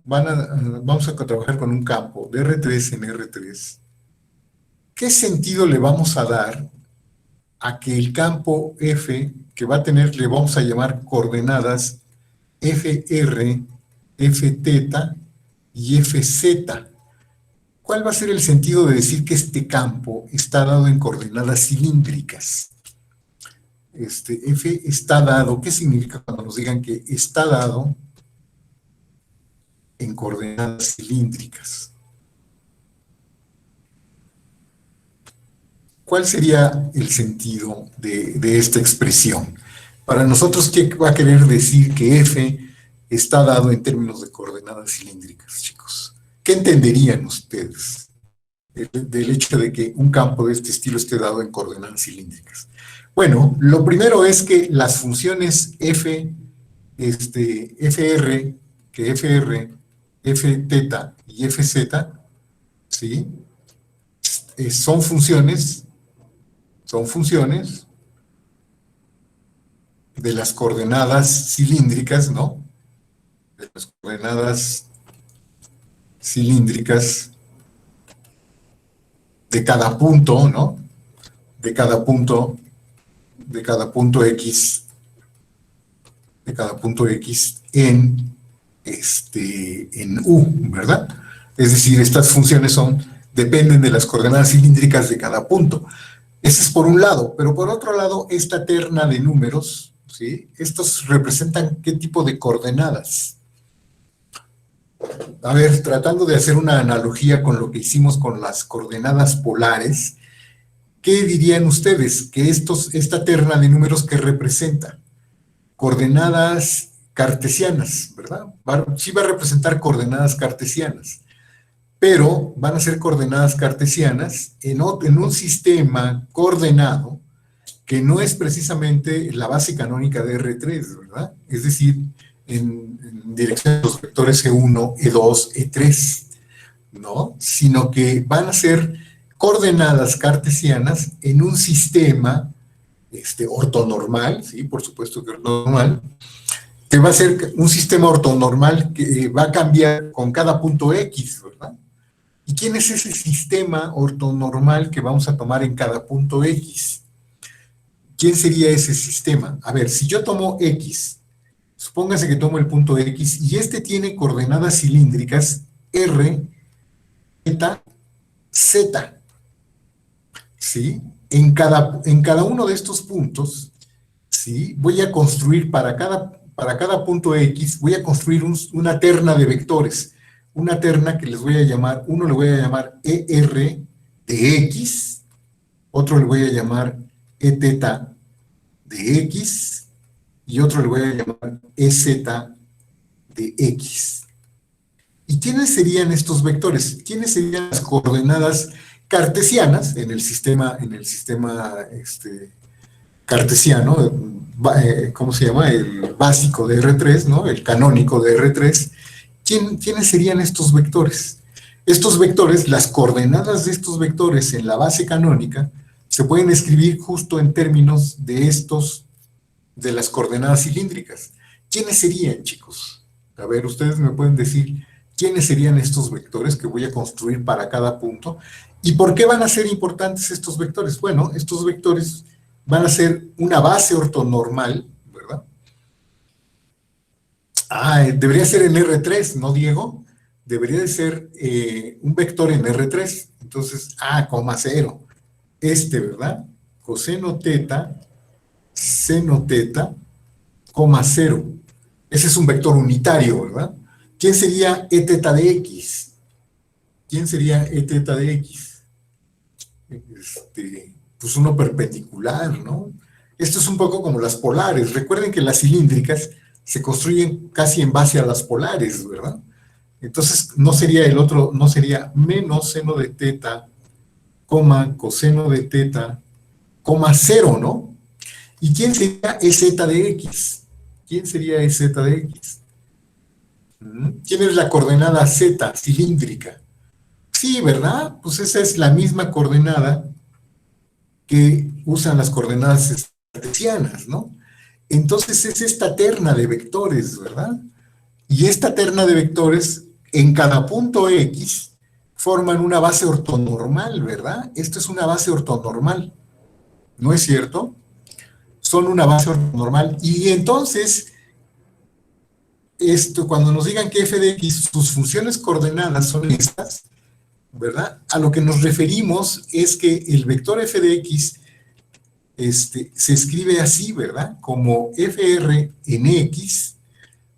vamos a trabajar con un campo de R3 en R3, ¿qué sentido le vamos a dar a que el campo F, que va a tener, le vamos a llamar coordenadas FR, Fθ y Fz? ¿Cuál va a ser el sentido de decir que este campo está dado en coordenadas cilíndricas? F está dado, ¿qué significa cuando nos digan que está dado en coordenadas cilíndricas? ¿Cuál sería el sentido de esta expresión? Para nosotros, ¿qué va a querer decir que F está dado en términos de coordenadas cilíndricas, chicos? ¿Qué entenderían ustedes del hecho de que un campo de este estilo esté dado en coordenadas cilíndricas? Bueno, lo primero es que las funciones F, FR, que FR, Fθ y Fz, ¿sí? Son funciones de las coordenadas cilíndricas, ¿no? De las coordenadas cilíndricas de cada punto, ¿no? De cada punto X, en U, ¿verdad? Es decir, estas funciones dependen de las coordenadas cilíndricas de cada punto. Ese es por un lado, pero por otro lado, esta terna de números, ¿sí? Estos representan qué tipo de coordenadas. A ver, tratando de hacer una analogía con lo que hicimos con las coordenadas polares, ¿qué dirían ustedes que esta terna de números que representa? Coordenadas cartesianas, ¿verdad? Sí va a representar coordenadas cartesianas, pero van a ser coordenadas cartesianas en un sistema coordenado que no es precisamente la base canónica de R3, ¿verdad? Es decir, en dirección de los vectores E1, E2, E3, ¿no? Sino que van a ser coordenadas cartesianas en un sistema ortonormal, ¿sí? Por supuesto que ortonormal, que va a ser un sistema ortonormal que va a cambiar con cada punto X, ¿verdad? ¿Y quién es ese sistema ortonormal que vamos a tomar en cada punto X? ¿Quién sería ese sistema? A ver, si yo tomo X, supóngase que tomo el punto X y este tiene coordenadas cilíndricas R, beta, Z, ¿sí? En cada uno de estos puntos, ¿sí? Voy a construir para cada punto X, voy a construir una terna de vectores, una terna que les voy a llamar, uno le voy a llamar ER de X, otro le voy a llamar E teta de X, y otro le voy a llamar EZ de X. ¿Y quiénes serían estos vectores? ¿Quiénes serían las coordenadas cartesianas en el sistema cartesiano, ¿cómo se llama? El básico de R3, ¿no? El canónico de R3. ¿Quiénes serían estos vectores? Estos vectores, las coordenadas de estos vectores en la base canónica, se pueden escribir justo en términos de las coordenadas cilíndricas. ¿Quiénes serían, chicos? A ver, ustedes me pueden decir quiénes serían estos vectores que voy a construir para cada punto. ¿Y por qué van a ser importantes estos vectores? Bueno, estos vectores van a ser una base ortonormal, ¿verdad? Debería ser en R3, ¿no, Diego? Debería de ser un vector en R3. Entonces, coma cero. ¿Verdad? Coseno teta, seno teta, coma cero. Ese es un vector unitario, ¿verdad? ¿Quién sería E teta de X? ¿Quién sería E teta de X? Pues uno perpendicular, ¿no? Esto es un poco como las polares. Recuerden que las cilíndricas se construyen casi en base a las polares, ¿verdad? Entonces, no sería el otro, no sería menos seno de teta, coma, coseno de teta, coma cero, ¿no? ¿Y quién sería E zeta de X? ¿Quién sería E zeta de X? ¿Quién es la coordenada Z cilíndrica? Sí, ¿verdad? Pues esa es la misma coordenada que usan las coordenadas cartesianas, ¿no? Entonces es esta terna de vectores, ¿verdad? Y esta terna de vectores en cada punto X forman una base ortonormal, ¿verdad? Esto es una base ortonormal, ¿no es cierto? Son una base ortonormal. Y entonces, cuando nos digan que f de x, sus funciones coordenadas son estas, ¿verdad? A lo que nos referimos es que el vector f de x se escribe así, ¿verdad? Como fr en x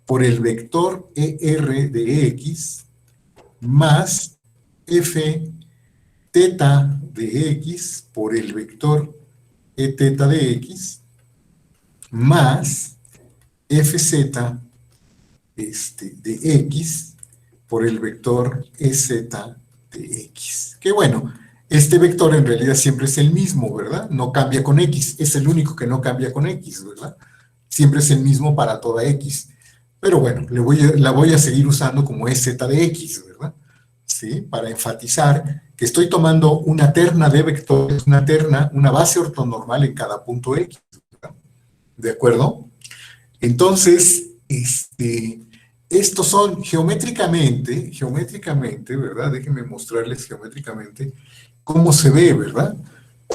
por el vector er de x más f teta de x por el vector e teta de x más fz de x por el vector ez de x. Que bueno, este vector en realidad siempre es el mismo, ¿verdad? No cambia con x, es el único que no cambia con x, ¿verdad? Siempre es el mismo para toda x. Pero bueno, la voy a seguir usando como ez de x, ¿verdad? ¿Sí? Para enfatizar que estoy tomando una terna de vectores, una base ortonormal en cada punto x, ¿verdad? ¿De acuerdo? Entonces, estos son geométricamente, ¿verdad? Déjenme mostrarles geométricamente cómo se ve, ¿verdad?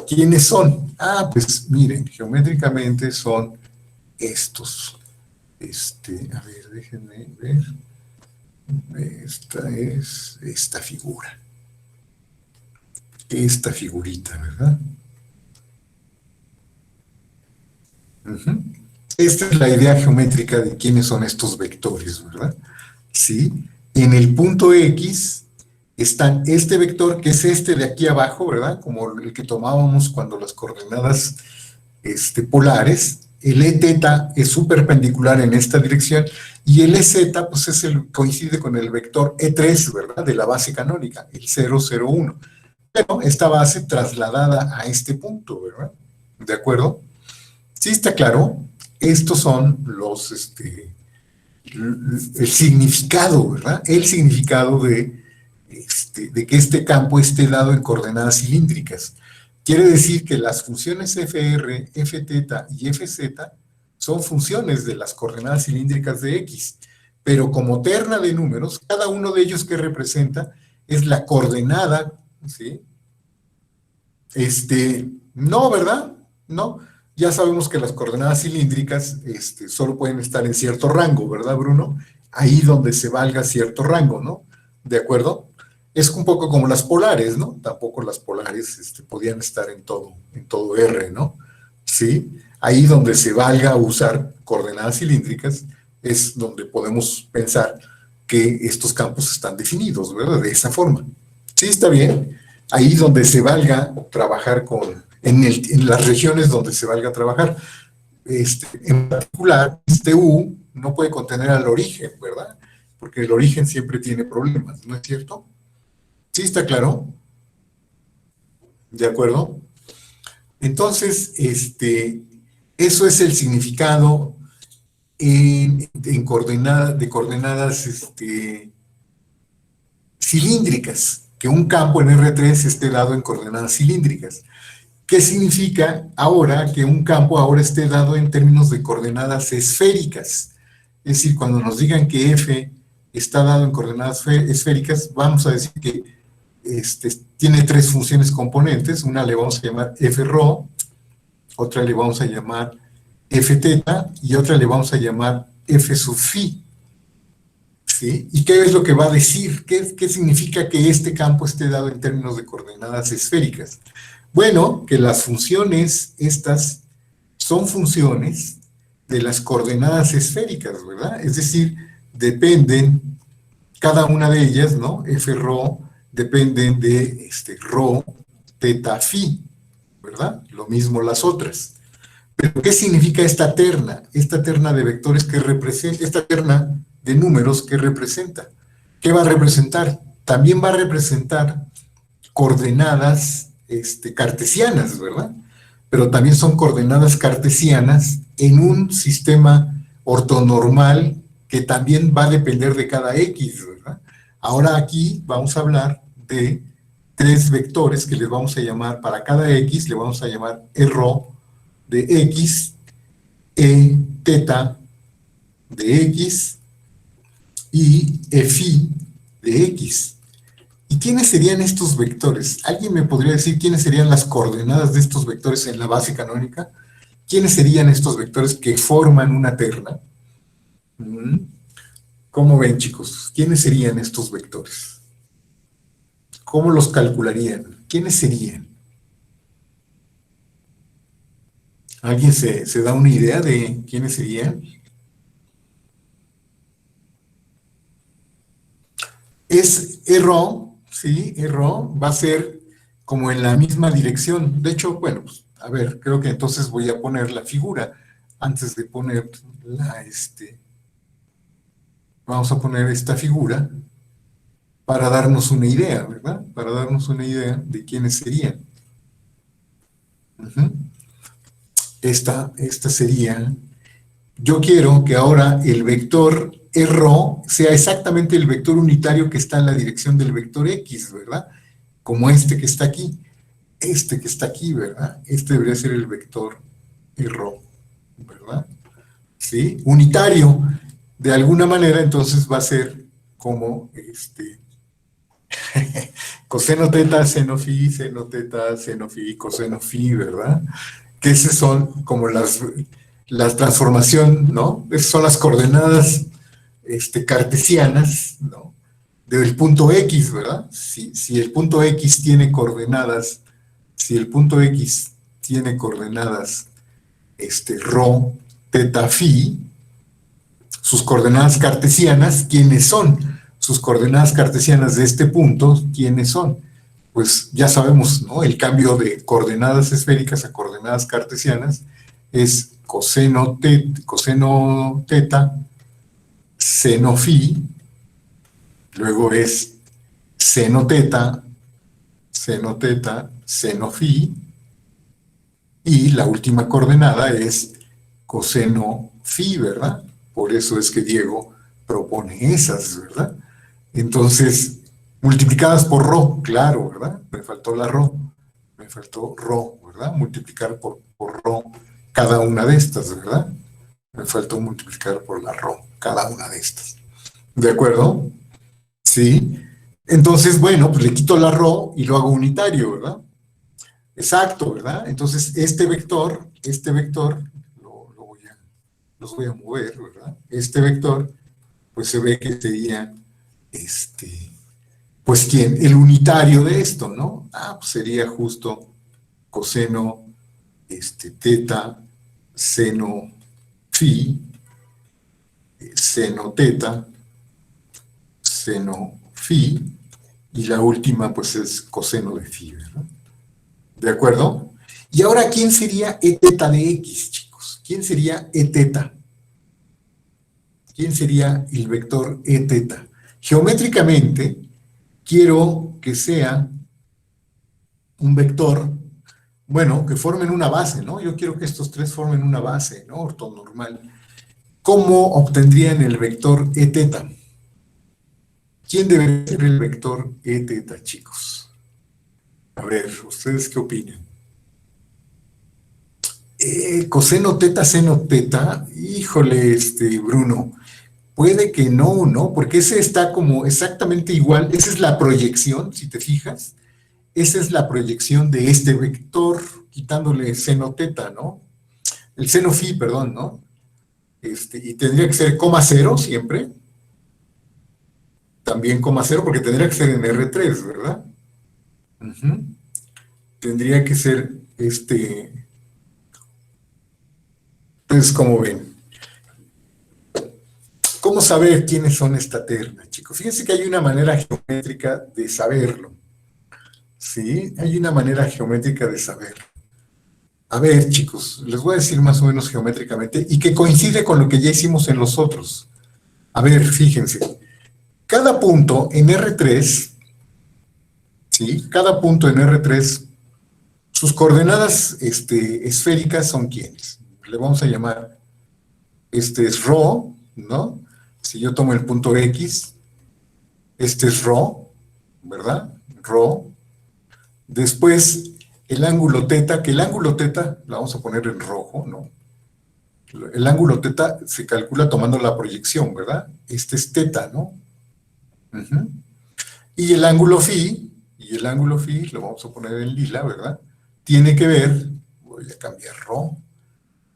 ¿Quiénes son? Pues miren, geométricamente son estos. A ver, déjenme ver. Esta es esta figura. Esta figurita, ¿verdad? Ujú. Esta es la idea geométrica de quiénes son estos vectores, ¿verdad? ¿Sí? En el punto X están este vector, que es este de aquí abajo, ¿verdad? Como el que tomábamos cuando las coordenadas polares. El E teta es su perpendicular en esta dirección y el EZ pues coincide con el vector E3, ¿verdad? De la base canónica, el 0, 0, 1. Pero esta base trasladada a este punto, ¿verdad? ¿De acuerdo? Sí, está claro. Estos son el significado, ¿verdad? El significado de que este campo esté dado en coordenadas cilíndricas. Quiere decir que las funciones FR, Fθ y Fz son funciones de las coordenadas cilíndricas de X, pero como terna de números, cada uno de ellos que representa es la coordenada, ¿sí? No, ¿verdad? No. Ya sabemos que las coordenadas cilíndricas solo pueden estar en cierto rango, ¿verdad, Bruno? Ahí donde se valga cierto rango, ¿no? ¿De acuerdo? Es un poco como las polares, ¿no? Tampoco las polares podían estar en todo R, ¿no? Sí. Ahí donde se valga usar coordenadas cilíndricas es donde podemos pensar que estos campos están definidos, ¿verdad? De esa forma. Sí, está bien. Ahí donde se valga trabajar en las regiones donde se valga trabajar. En particular, este U no puede contener al origen, ¿verdad? Porque el origen siempre tiene problemas, ¿no es cierto? Sí, está claro. ¿De acuerdo? Entonces, eso es el significado de coordenadas cilíndricas, que un campo en R3 esté dado en coordenadas cilíndricas. ¿Qué significa ahora que un campo ahora esté dado en términos de coordenadas esféricas? Es decir, cuando nos digan que F está dado en coordenadas esféricas, vamos a decir que tiene tres funciones componentes. Una le vamos a llamar F-ρ, otra le vamos a llamar F-θ y otra le vamos a llamar F sub phi. ¿Sí? ¿Y qué es lo que va a decir? ¿Qué significa que este campo esté dado en términos de coordenadas esféricas? Bueno, que las funciones estas son funciones de las coordenadas esféricas, ¿verdad? Es decir, dependen, cada una de ellas, ¿no? F-ρ, dependen de ρ, θ, phi, ¿verdad? Lo mismo las otras. Pero ¿qué significa esta terna? Esta terna de vectores que representa, esta terna de números que representa. ¿Qué va a representar? También va a representar coordenadas cartesianas, ¿verdad? Pero también son coordenadas cartesianas en un sistema ortonormal que también va a depender de cada X, ¿verdad? Ahora aquí vamos a hablar de tres vectores que les vamos a llamar, para cada X le vamos a llamar ρ de X, θ de X y phi de X. ¿Y quiénes serían estos vectores? ¿Alguien me podría decir quiénes serían las coordenadas de estos vectores en la base canónica? ¿Quiénes serían estos vectores que forman una terna? ¿Cómo ven, chicos? ¿Quiénes serían estos vectores? ¿Cómo los calcularían? ¿Quiénes serían? ¿Alguien se da una idea de quiénes serían? Es error, ¿sí? Error va a ser como en la misma dirección. De hecho, bueno, pues, a ver, creo que entonces voy a poner la figura antes de poner vamos a poner esta figura para darnos una idea, ¿verdad? Para darnos una idea de quiénes serían. Esta sería, yo quiero que ahora el vector ρ sea exactamente el vector unitario que está en la dirección del vector X, ¿verdad? Como este que está aquí. Este que está aquí, ¿verdad? Este debería ser el vector ρ, ¿verdad? ¿Sí? Unitario. De alguna manera, entonces va a ser como coseno teta, seno phi, seno teta, seno phi, coseno phi, ¿verdad? Que esas son como la transformación, ¿no? Esas son las coordenadas cartesianas, ¿no? Del punto X, ¿verdad? Si el punto X tiene coordenadas, si el punto X tiene coordenadas rho, teta, phi, sus coordenadas cartesianas, ¿quiénes son? Sus coordenadas cartesianas de este punto, ¿quiénes son? Pues ya sabemos, ¿no? El cambio de coordenadas esféricas a coordenadas cartesianas es coseno teta, seno phi, luego es seno teta, seno phi, y la última coordenada es coseno phi, ¿verdad? Por eso es que Diego propone esas, ¿verdad? Entonces, multiplicadas por rho, claro, ¿verdad? Me faltó la rho, me faltó rho, ¿verdad? Multiplicar por rho cada una de estas, ¿verdad? Me faltó multiplicar por la rho cada una de estas. ¿De acuerdo? Sí. Entonces, bueno, pues le quito la rho y lo hago unitario, ¿verdad? Exacto, ¿verdad? Entonces, este vector, los voy a mover, ¿verdad? Este vector, pues se ve que sería, pues ¿quién? El unitario de esto, ¿no? Ah, pues sería justo coseno, teta, seno, phi, seno teta, seno phi, y la última, pues es coseno de phi, ¿verdad? ¿De acuerdo? Y ahora, ¿quién sería e teta de x, chicos? ¿Quién sería e teta? ¿Quién sería el vector e teta? Geométricamente, quiero que sea un vector, bueno, que formen una base, ¿no? Yo quiero que estos tres formen una base, ¿no? Ortonormal. ¿Cómo obtendrían el vector e teta? ¿Quién debería ser el vector e teta, chicos? A ver, ¿ustedes qué opinan? Coseno teta, seno teta, híjole, Bruno, puede que no, ¿no? Porque ese está como exactamente igual, esa es la proyección, si te fijas, esa es la proyección de este vector, quitándole seno teta, ¿no? El seno phi, perdón, ¿no? Y tendría que ser coma cero siempre, también coma cero, porque tendría que ser en R3, ¿verdad? Tendría que ser, pues como ven. ¿Cómo saber quiénes son esta terna, chicos? Fíjense que hay una manera geométrica de saberlo. ¿Sí? Hay una manera geométrica de saberlo. A ver, chicos, les voy a decir más o menos geométricamente y que coincide con lo que ya hicimos en los otros. A ver, fíjense. Cada punto en R3, ¿sí? Cada punto en R3, sus coordenadas esféricas son ¿quiénes? Le vamos a llamar, este es rho, ¿no? Si yo tomo el punto X, este es rho, ¿verdad? Rho. Después, el ángulo teta, que el ángulo teta, la vamos a poner en rojo, ¿no? El ángulo teta se calcula tomando la proyección, ¿verdad? Este es teta, ¿no? Y el ángulo phi, lo vamos a poner en lila, ¿verdad? Tiene que ver, voy a cambiar rho,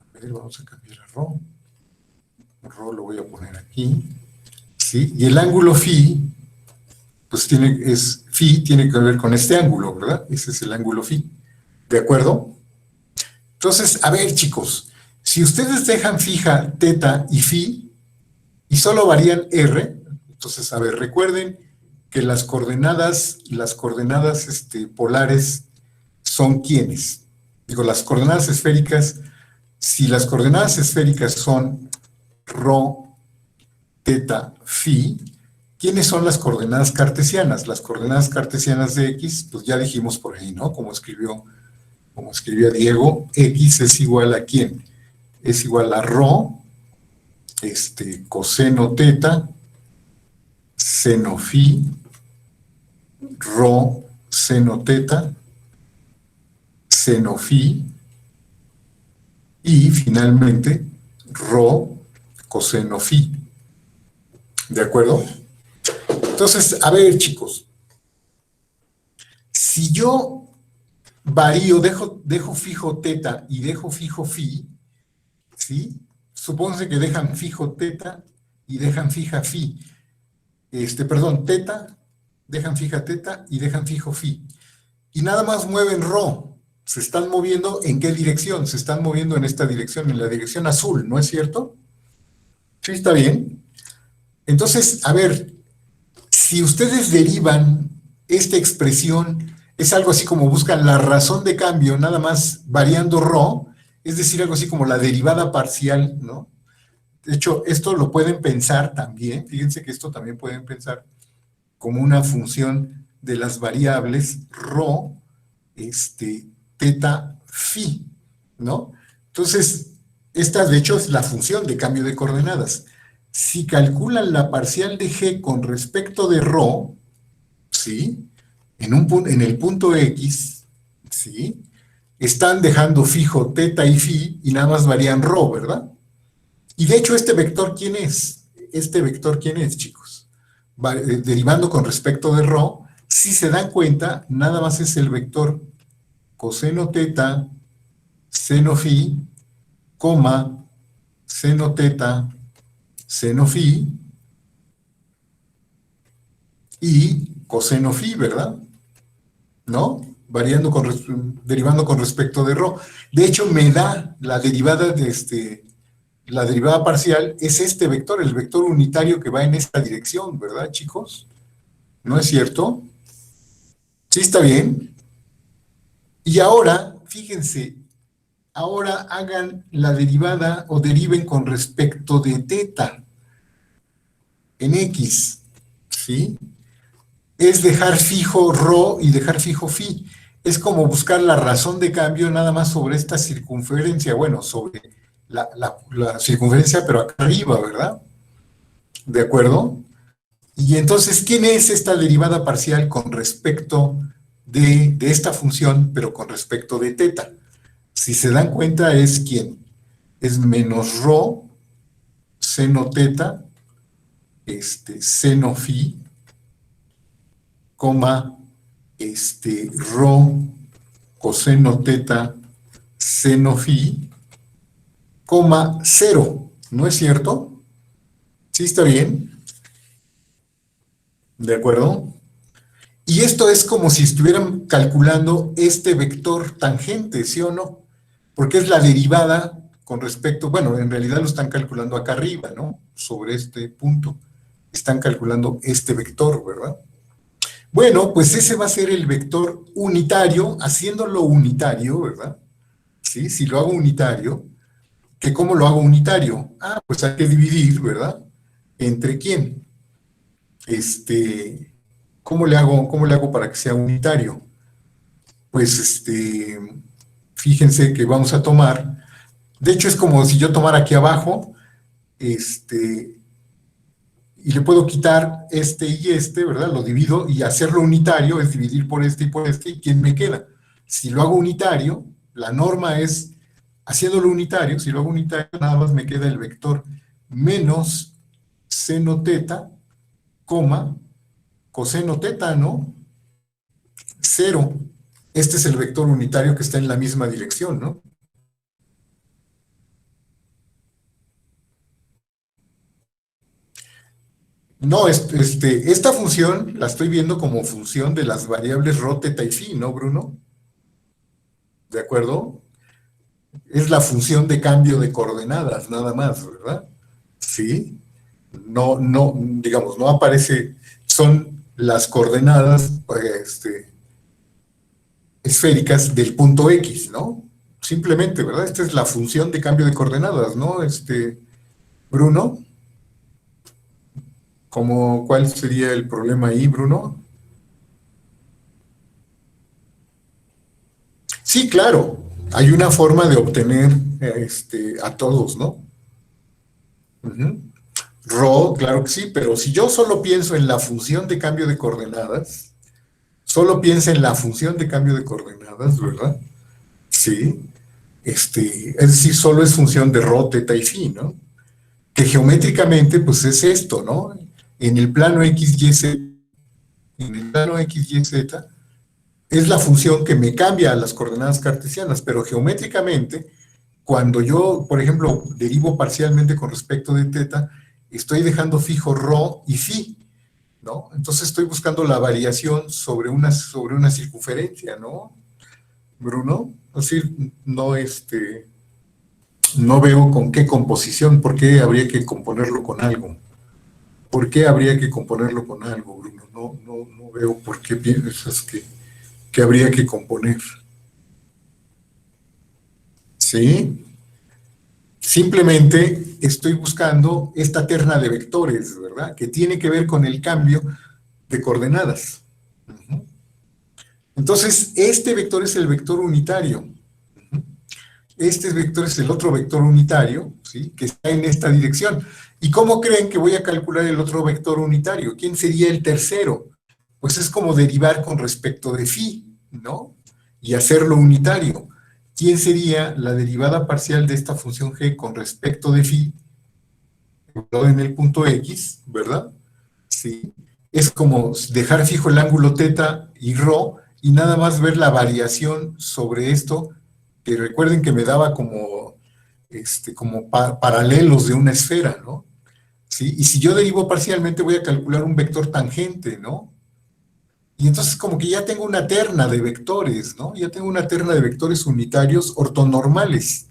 a ver, vamos a cambiar a rho, rho lo voy a poner aquí, ¿sí? Y el ángulo phi, pues phi tiene que ver con este ángulo, ¿verdad? Ese es el ángulo phi, ¿de acuerdo? Entonces, a ver, chicos, si ustedes dejan fija teta y phi, y solo varían r, entonces, a ver, recuerden que las coordenadas polares son ¿quiénes? Digo, las coordenadas esféricas, si las coordenadas esféricas son rho, teta, phi, ¿quiénes son las coordenadas cartesianas? Las coordenadas cartesianas de x, pues ya dijimos por ahí, ¿no? Como escribía Diego, x es igual a ¿quién? Es igual a rho, coseno teta, seno phi, rho, seno teta, seno phi, y finalmente rho, coseno phi. ¿De acuerdo? Entonces, a ver, chicos, si yo varío, dejo fijo teta y dejo fijo phi, ¿sí? Supónganse que dejan fijo teta y dejan fija phi. Perdón, teta, dejan fija teta y dejan fijo phi. Y nada más mueven rho. Se están moviendo, ¿en qué dirección? Se están moviendo en esta dirección, en la dirección azul, ¿no es cierto? Sí, está bien. Entonces, a ver, si ustedes derivan esta expresión, es algo así como buscan la razón de cambio, nada más variando ρ, es decir, algo así como la derivada parcial, ¿no? De hecho, esto lo pueden pensar también, fíjense que esto también pueden pensar como una función de las variables ρ, teta, phi, ¿no? Entonces, esta de hecho es la función de cambio de coordenadas. Si calculan la parcial de g con respecto de ρ, ¿sí? En el punto X, ¿sí? Están dejando fijo teta y phi y nada más varían ρ, ¿verdad? Y de hecho, ¿este vector quién es? ¿Este vector quién es, chicos? Derivando con respecto de ρ, si se dan cuenta, nada más es el vector coseno teta, seno phi, coma, seno teta, seno phi y coseno phi, ¿verdad? ¿No? Derivando con respecto de ρ. De hecho, me da la derivada la derivada parcial es este vector, el vector unitario que va en esta dirección, ¿verdad, chicos? ¿No es cierto? ¿Sí está bien? Y ahora, fíjense, ahora hagan la derivada o deriven con respecto de teta en X, ¿sí? Es dejar fijo ρ y dejar fijo phi. Es como buscar la razón de cambio nada más sobre esta circunferencia, bueno, sobre la circunferencia, pero acá arriba, ¿verdad? ¿De acuerdo? Y entonces, ¿quién es esta derivada parcial con respecto de esta función, pero con respecto de teta? Si se dan cuenta, ¿es quién? Es menos ρ, seno teta, seno phi, coma, ρ, coseno teta, seno phi, coma, 0. ¿No es cierto? ¿Sí está bien? ¿De acuerdo? Y esto es como si estuvieran calculando este vector tangente, ¿sí o no? Porque es la derivada con respecto, bueno, en realidad lo están calculando acá arriba, ¿no? Sobre este punto. Están calculando este vector, ¿verdad? Bueno, pues ese va a ser el vector unitario, haciéndolo unitario, ¿verdad? ¿Sí? Si lo hago unitario, ¿que cómo lo hago unitario? Ah, pues hay que dividir, ¿verdad? ¿Entre quién? Cómo le hago para que sea unitario? Pues, fíjense que vamos a tomar, de hecho es como si yo tomara aquí abajo, y le puedo quitar este y este, ¿verdad? Lo divido y hacerlo unitario es dividir por este y por este, ¿y quién me queda? Si lo hago unitario, la norma es, haciéndolo unitario, si lo hago unitario, nada más me queda el vector menos seno teta, coma, coseno teta, ¿no? 0. Este es el vector unitario que está en la misma dirección, ¿no? No, esta función la estoy viendo como función de las variables ρ, teta y phi, ¿no, Bruno? ¿De acuerdo? Es la función de cambio de coordenadas, nada más, ¿verdad? Sí. No, no, digamos, no aparece, son las coordenadas esféricas del punto X, ¿no? Simplemente, ¿verdad? Esta es la función de cambio de coordenadas, ¿no? Bruno, ¿cuál sería el problema ahí, Bruno? Sí, claro, hay una forma de obtener a todos, ¿no? Ujú. Rho, claro que sí, pero si yo solo pienso en la función de cambio de coordenadas, solo piensa en la función de cambio de coordenadas, ¿verdad? Sí, es decir, solo es función de ρ, teta y phi, ¿no? Que geométricamente, pues es esto, ¿no? En el plano x, y, z, en el plano x, y, z, es la función que me cambia a las coordenadas cartesianas, pero geométricamente, cuando yo, por ejemplo, derivo parcialmente con respecto de teta, estoy dejando fijo ρ y phi, ¿no? Entonces estoy buscando la variación sobre una circunferencia, ¿no? Bruno. Así, no, no veo con qué composición, por qué habría que componerlo con algo. ¿Por qué habría que componerlo con algo, Bruno? No veo por qué piensas que habría que componer. ¿Sí? Simplemente estoy buscando esta terna de vectores, ¿verdad? Que tiene que ver con el cambio de coordenadas. Uh-huh. Entonces, este vector es el vector unitario. Uh-huh. Este vector es el otro vector unitario, ¿sí? Que está en esta dirección. ¿Y cómo creen que voy a calcular el otro vector unitario? ¿Quién sería el tercero? Pues es como derivar con respecto de phi, ¿no? Y hacerlo unitario. ¿Quién sería la derivada parcial de esta función g con respecto de phi en el punto x, ¿verdad? Sí. Es como dejar fijo el ángulo teta y rho y nada más ver la variación sobre esto, que recuerden que me daba como paralelos de una esfera, ¿no? ¿Sí? Y si yo derivo parcialmente voy a calcular un vector tangente, ¿no? Y entonces como que ya tengo una terna de vectores, ¿no? Ya tengo una terna de vectores unitarios ortonormales,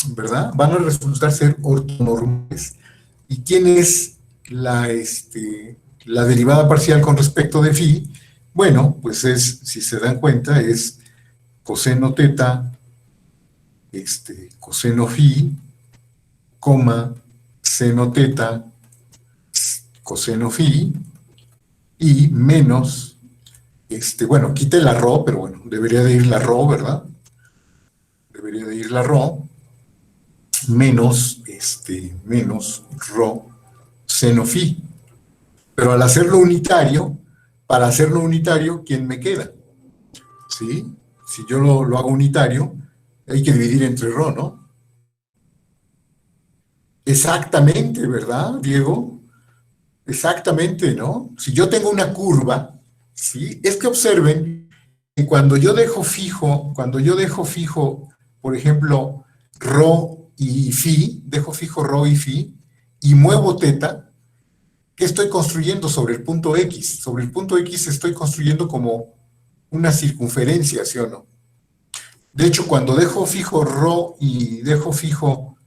¿verdad? Van a resultar ser ortonormales. ¿Y quién es la derivada parcial con respecto de phi? Bueno, pues es, si se dan cuenta, es coseno teta, coseno phi, coma, seno teta, coseno phi, y menos, bueno, quite la rho, pero bueno, debería de ir la rho, ¿verdad? Debería de ir la rho, menos rho seno phi. Pero al hacerlo unitario, para hacerlo unitario, ¿quién me queda? ¿Sí? Si yo lo hago unitario, hay que dividir entre rho, ¿no? Exactamente, ¿verdad, Diego? Exactamente, ¿no? Si yo tengo una curva, ¿sí? Es que observen que cuando yo dejo fijo, por ejemplo, rho y phi, dejo fijo rho y phi, y muevo teta, ¿qué estoy construyendo sobre el punto X? Sobre el punto X estoy construyendo como una circunferencia, ¿sí o no? De hecho, cuando dejo fijo rho y dejo fijo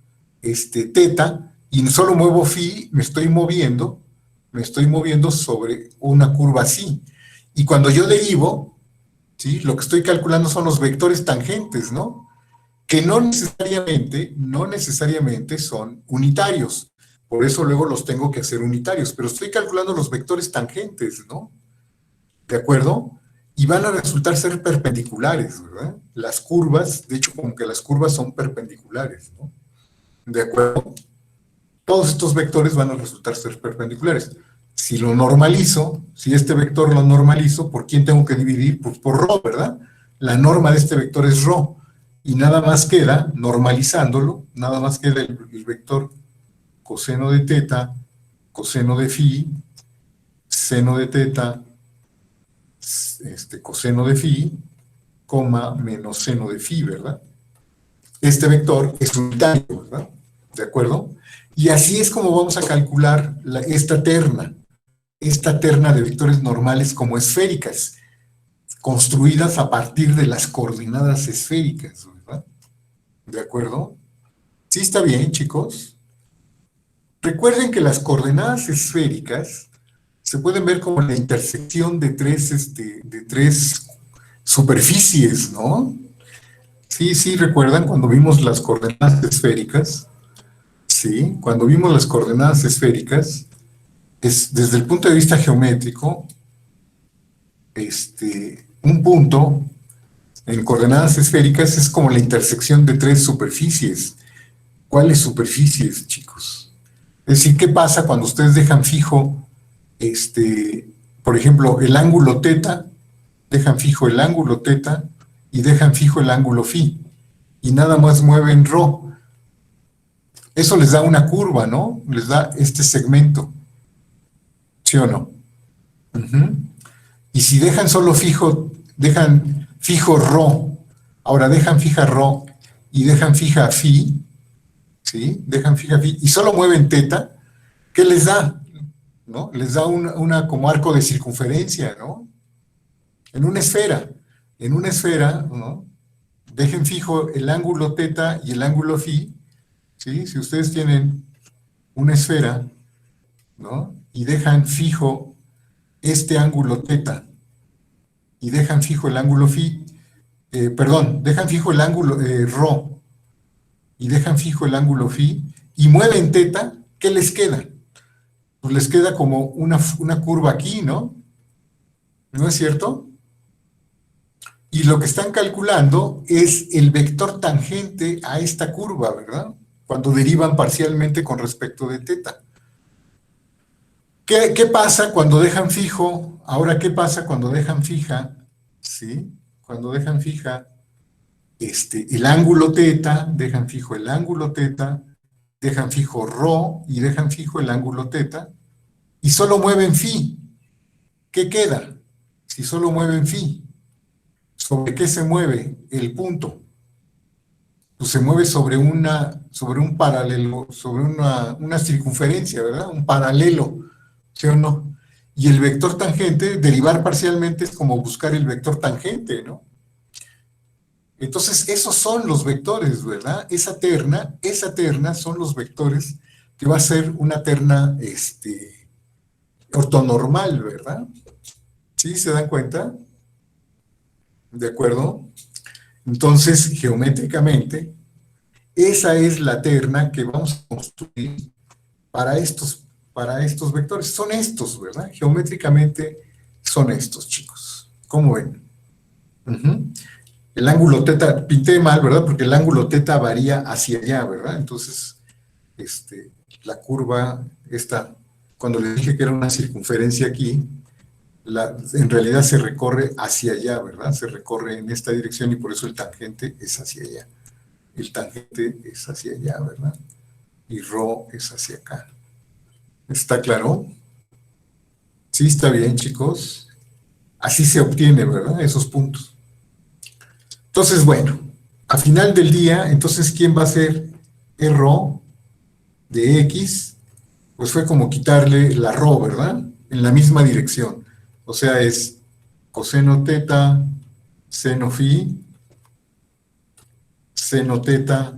teta, y solo muevo phi, me estoy moviendo sobre una curva así. Y cuando yo derivo, ¿sí? Lo que estoy calculando son los vectores tangentes, ¿no? Que no necesariamente son unitarios. Por eso luego los tengo que hacer unitarios, pero estoy calculando los vectores tangentes, ¿no? ¿De acuerdo? Y van a resultar ser perpendiculares, ¿verdad? Las curvas, de hecho, como que las curvas son perpendiculares, ¿no? ¿De acuerdo? Todos estos vectores van a resultar ser perpendiculares. Si lo normalizo, si este vector lo normalizo, ¿por quién tengo que dividir? Pues por rho, ¿verdad? La norma de este vector es rho. Y nada más queda, normalizándolo, nada más queda el vector coseno de teta, coseno de phi, seno de teta, coseno de phi, coma, menos seno de phi, ¿verdad? Este vector es unitario, ¿verdad? ¿De acuerdo? Y así es como vamos a calcular esta terna de vectores normales como esféricas, construidas a partir de las coordenadas esféricas, ¿verdad? ¿De acuerdo? ¿Sí está bien, chicos? Recuerden que las coordenadas esféricas se pueden ver como la intersección de tres superficies, ¿no? Sí, sí, recuerdan cuando vimos las coordenadas esféricas. Sí, cuando vimos las coordenadas esféricas, es desde el punto de vista geométrico, un punto en coordenadas esféricas es como la intersección de tres superficies. ¿Cuáles superficies, chicos? Es decir, ¿qué pasa cuando ustedes dejan fijo, por ejemplo, el ángulo teta, dejan fijo el ángulo teta y dejan fijo el ángulo phi, y nada más mueven rho? Eso les da una curva, ¿no? Les da este segmento, ¿sí o no? Uh-huh. Y si dejan fijo rho, ahora dejan fija rho y dejan fija phi, ¿sí? Dejan fija phi y solo mueven teta, ¿qué les da? ¿No? Les da una como arco de circunferencia, ¿no? En una esfera. en una esfera, ¿no? Dejen fijo el ángulo teta y el ángulo phi, ¿sí? Si ustedes tienen una esfera, ¿no? Y dejan fijo este ángulo teta y dejan fijo el ángulo phi, perdón, dejan fijo el ángulo rho y dejan fijo el ángulo phi y mueven teta, ¿qué les queda? Pues les queda como una curva aquí, ¿no? ¿No es cierto? Y lo que están calculando es el vector tangente a esta curva, ¿verdad? Cuando derivan parcialmente con respecto de teta. ¿Qué pasa cuando dejan fijo? Ahora, ¿qué pasa cuando dejan fija? ¿Sí? Cuando dejan fija el ángulo teta, dejan fijo el ángulo teta, dejan fijo rho y dejan fijo el ángulo teta, y solo mueven phi. ¿Qué queda? Si solo mueven phi, ¿sobre qué se mueve el punto? Pues se mueve sobre un paralelo, sobre una circunferencia, ¿verdad? Un paralelo, ¿sí o no? Y el vector tangente, derivar parcialmente es como buscar el vector tangente, ¿no? Entonces, esos son los vectores, ¿verdad? Esa terna son los vectores que va a ser una terna ortonormal, ¿verdad? ¿Sí? ¿Se dan cuenta? ¿De acuerdo? Entonces, geométricamente, esa es la terna que vamos a construir para estos vectores. Son estos, ¿verdad? Geométricamente son estos, chicos. ¿Cómo ven? El ángulo teta, pinté mal, ¿verdad? Porque el ángulo teta varía hacia allá, ¿verdad? Entonces, la curva esta, cuando les dije que era una circunferencia aquí, en realidad se recorre hacia allá, ¿verdad? Se recorre en esta dirección y por eso el tangente es hacia allá. El tangente es hacia allá, ¿verdad? Y rho es hacia acá. ¿Está claro? Sí, está bien, chicos. Así se obtiene, ¿verdad? Esos puntos. Entonces, bueno, a final del día, entonces, ¿quién va a ser rho de x? Pues fue como quitarle la rho, ¿verdad? En la misma dirección. O sea, es coseno teta, seno phi, seno teta,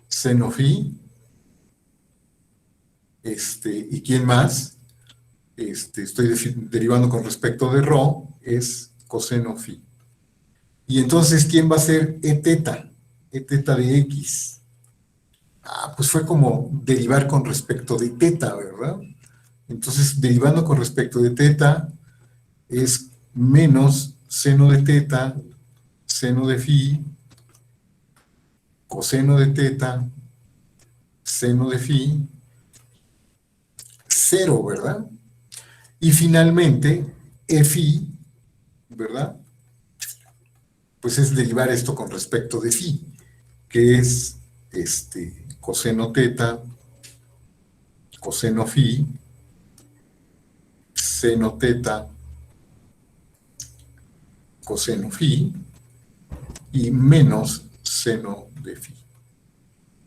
seno phi, ¿y quién más? Estoy derivando con respecto de rho, es coseno phi. Y entonces, ¿quién va a ser e teta? E teta de x. Pues fue como derivar con respecto de teta, ¿verdad? Entonces, derivando con respecto de teta, es menos seno de teta, seno de phi, coseno de teta, seno de phi, 0, ¿verdad? Y finalmente, e phi, ¿verdad? Pues es derivar esto con respecto de phi, que es coseno teta, coseno phi, seno teta, coseno phi, y menos seno de phi.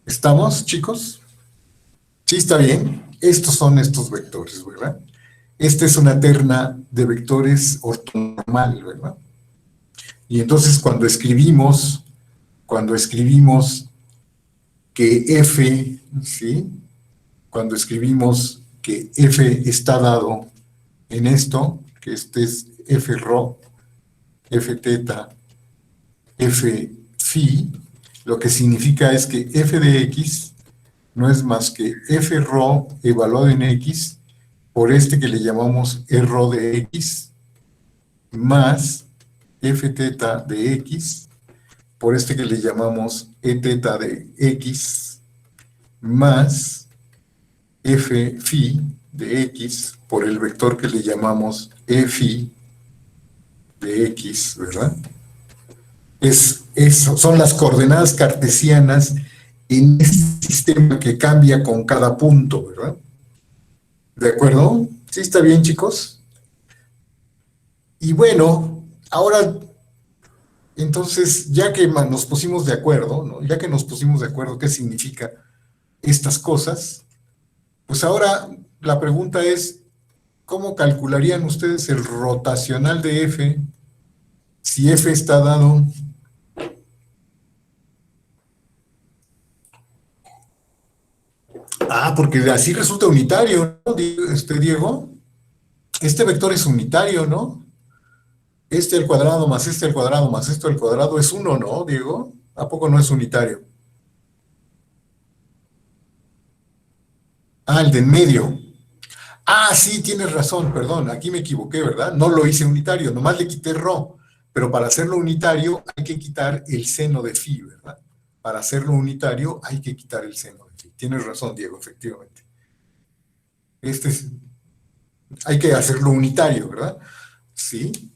¿Estamos, chicos? Sí, está bien. Estos son estos vectores, ¿verdad? Esta es una terna de vectores ortonormal, ¿verdad? Y entonces cuando escribimos que f, ¿sí? Cuando escribimos que f está dado en esto, que este es f rho, f teta, f phi, lo que significa es que f de x no es más que f rho evaluado en x por que le llamamos e rho de x más f teta de x por que le llamamos e teta de x más f phi de x por el vector que le llamamos e phi de x, ¿verdad? Son las coordenadas cartesianas en este sistema que cambia con cada punto, ¿verdad? ¿De acuerdo? ¿Sí está bien, chicos? Y bueno, ahora, entonces, ya que nos pusimos de acuerdo, ¿no? Ya que nos pusimos de acuerdo qué significa estas cosas, pues ahora la pregunta es, ¿cómo calcularían ustedes el rotacional de F Si F está dado... Ah, porque así resulta unitario, ¿no, Diego? Este vector es unitario, ¿no? Este al cuadrado más este al cuadrado más esto al cuadrado es 1, ¿no, Diego? ¿A poco no es unitario? Ah, el de en medio. Ah, sí, tienes razón, perdón, aquí me equivoqué, ¿verdad? No lo hice unitario, nomás le quité rho, pero para hacerlo unitario hay que quitar el seno de phi, ¿verdad? Para hacerlo unitario hay que quitar el seno de phi. Tienes razón, Diego, efectivamente. Este es, hay que hacerlo unitario, ¿verdad? Sí.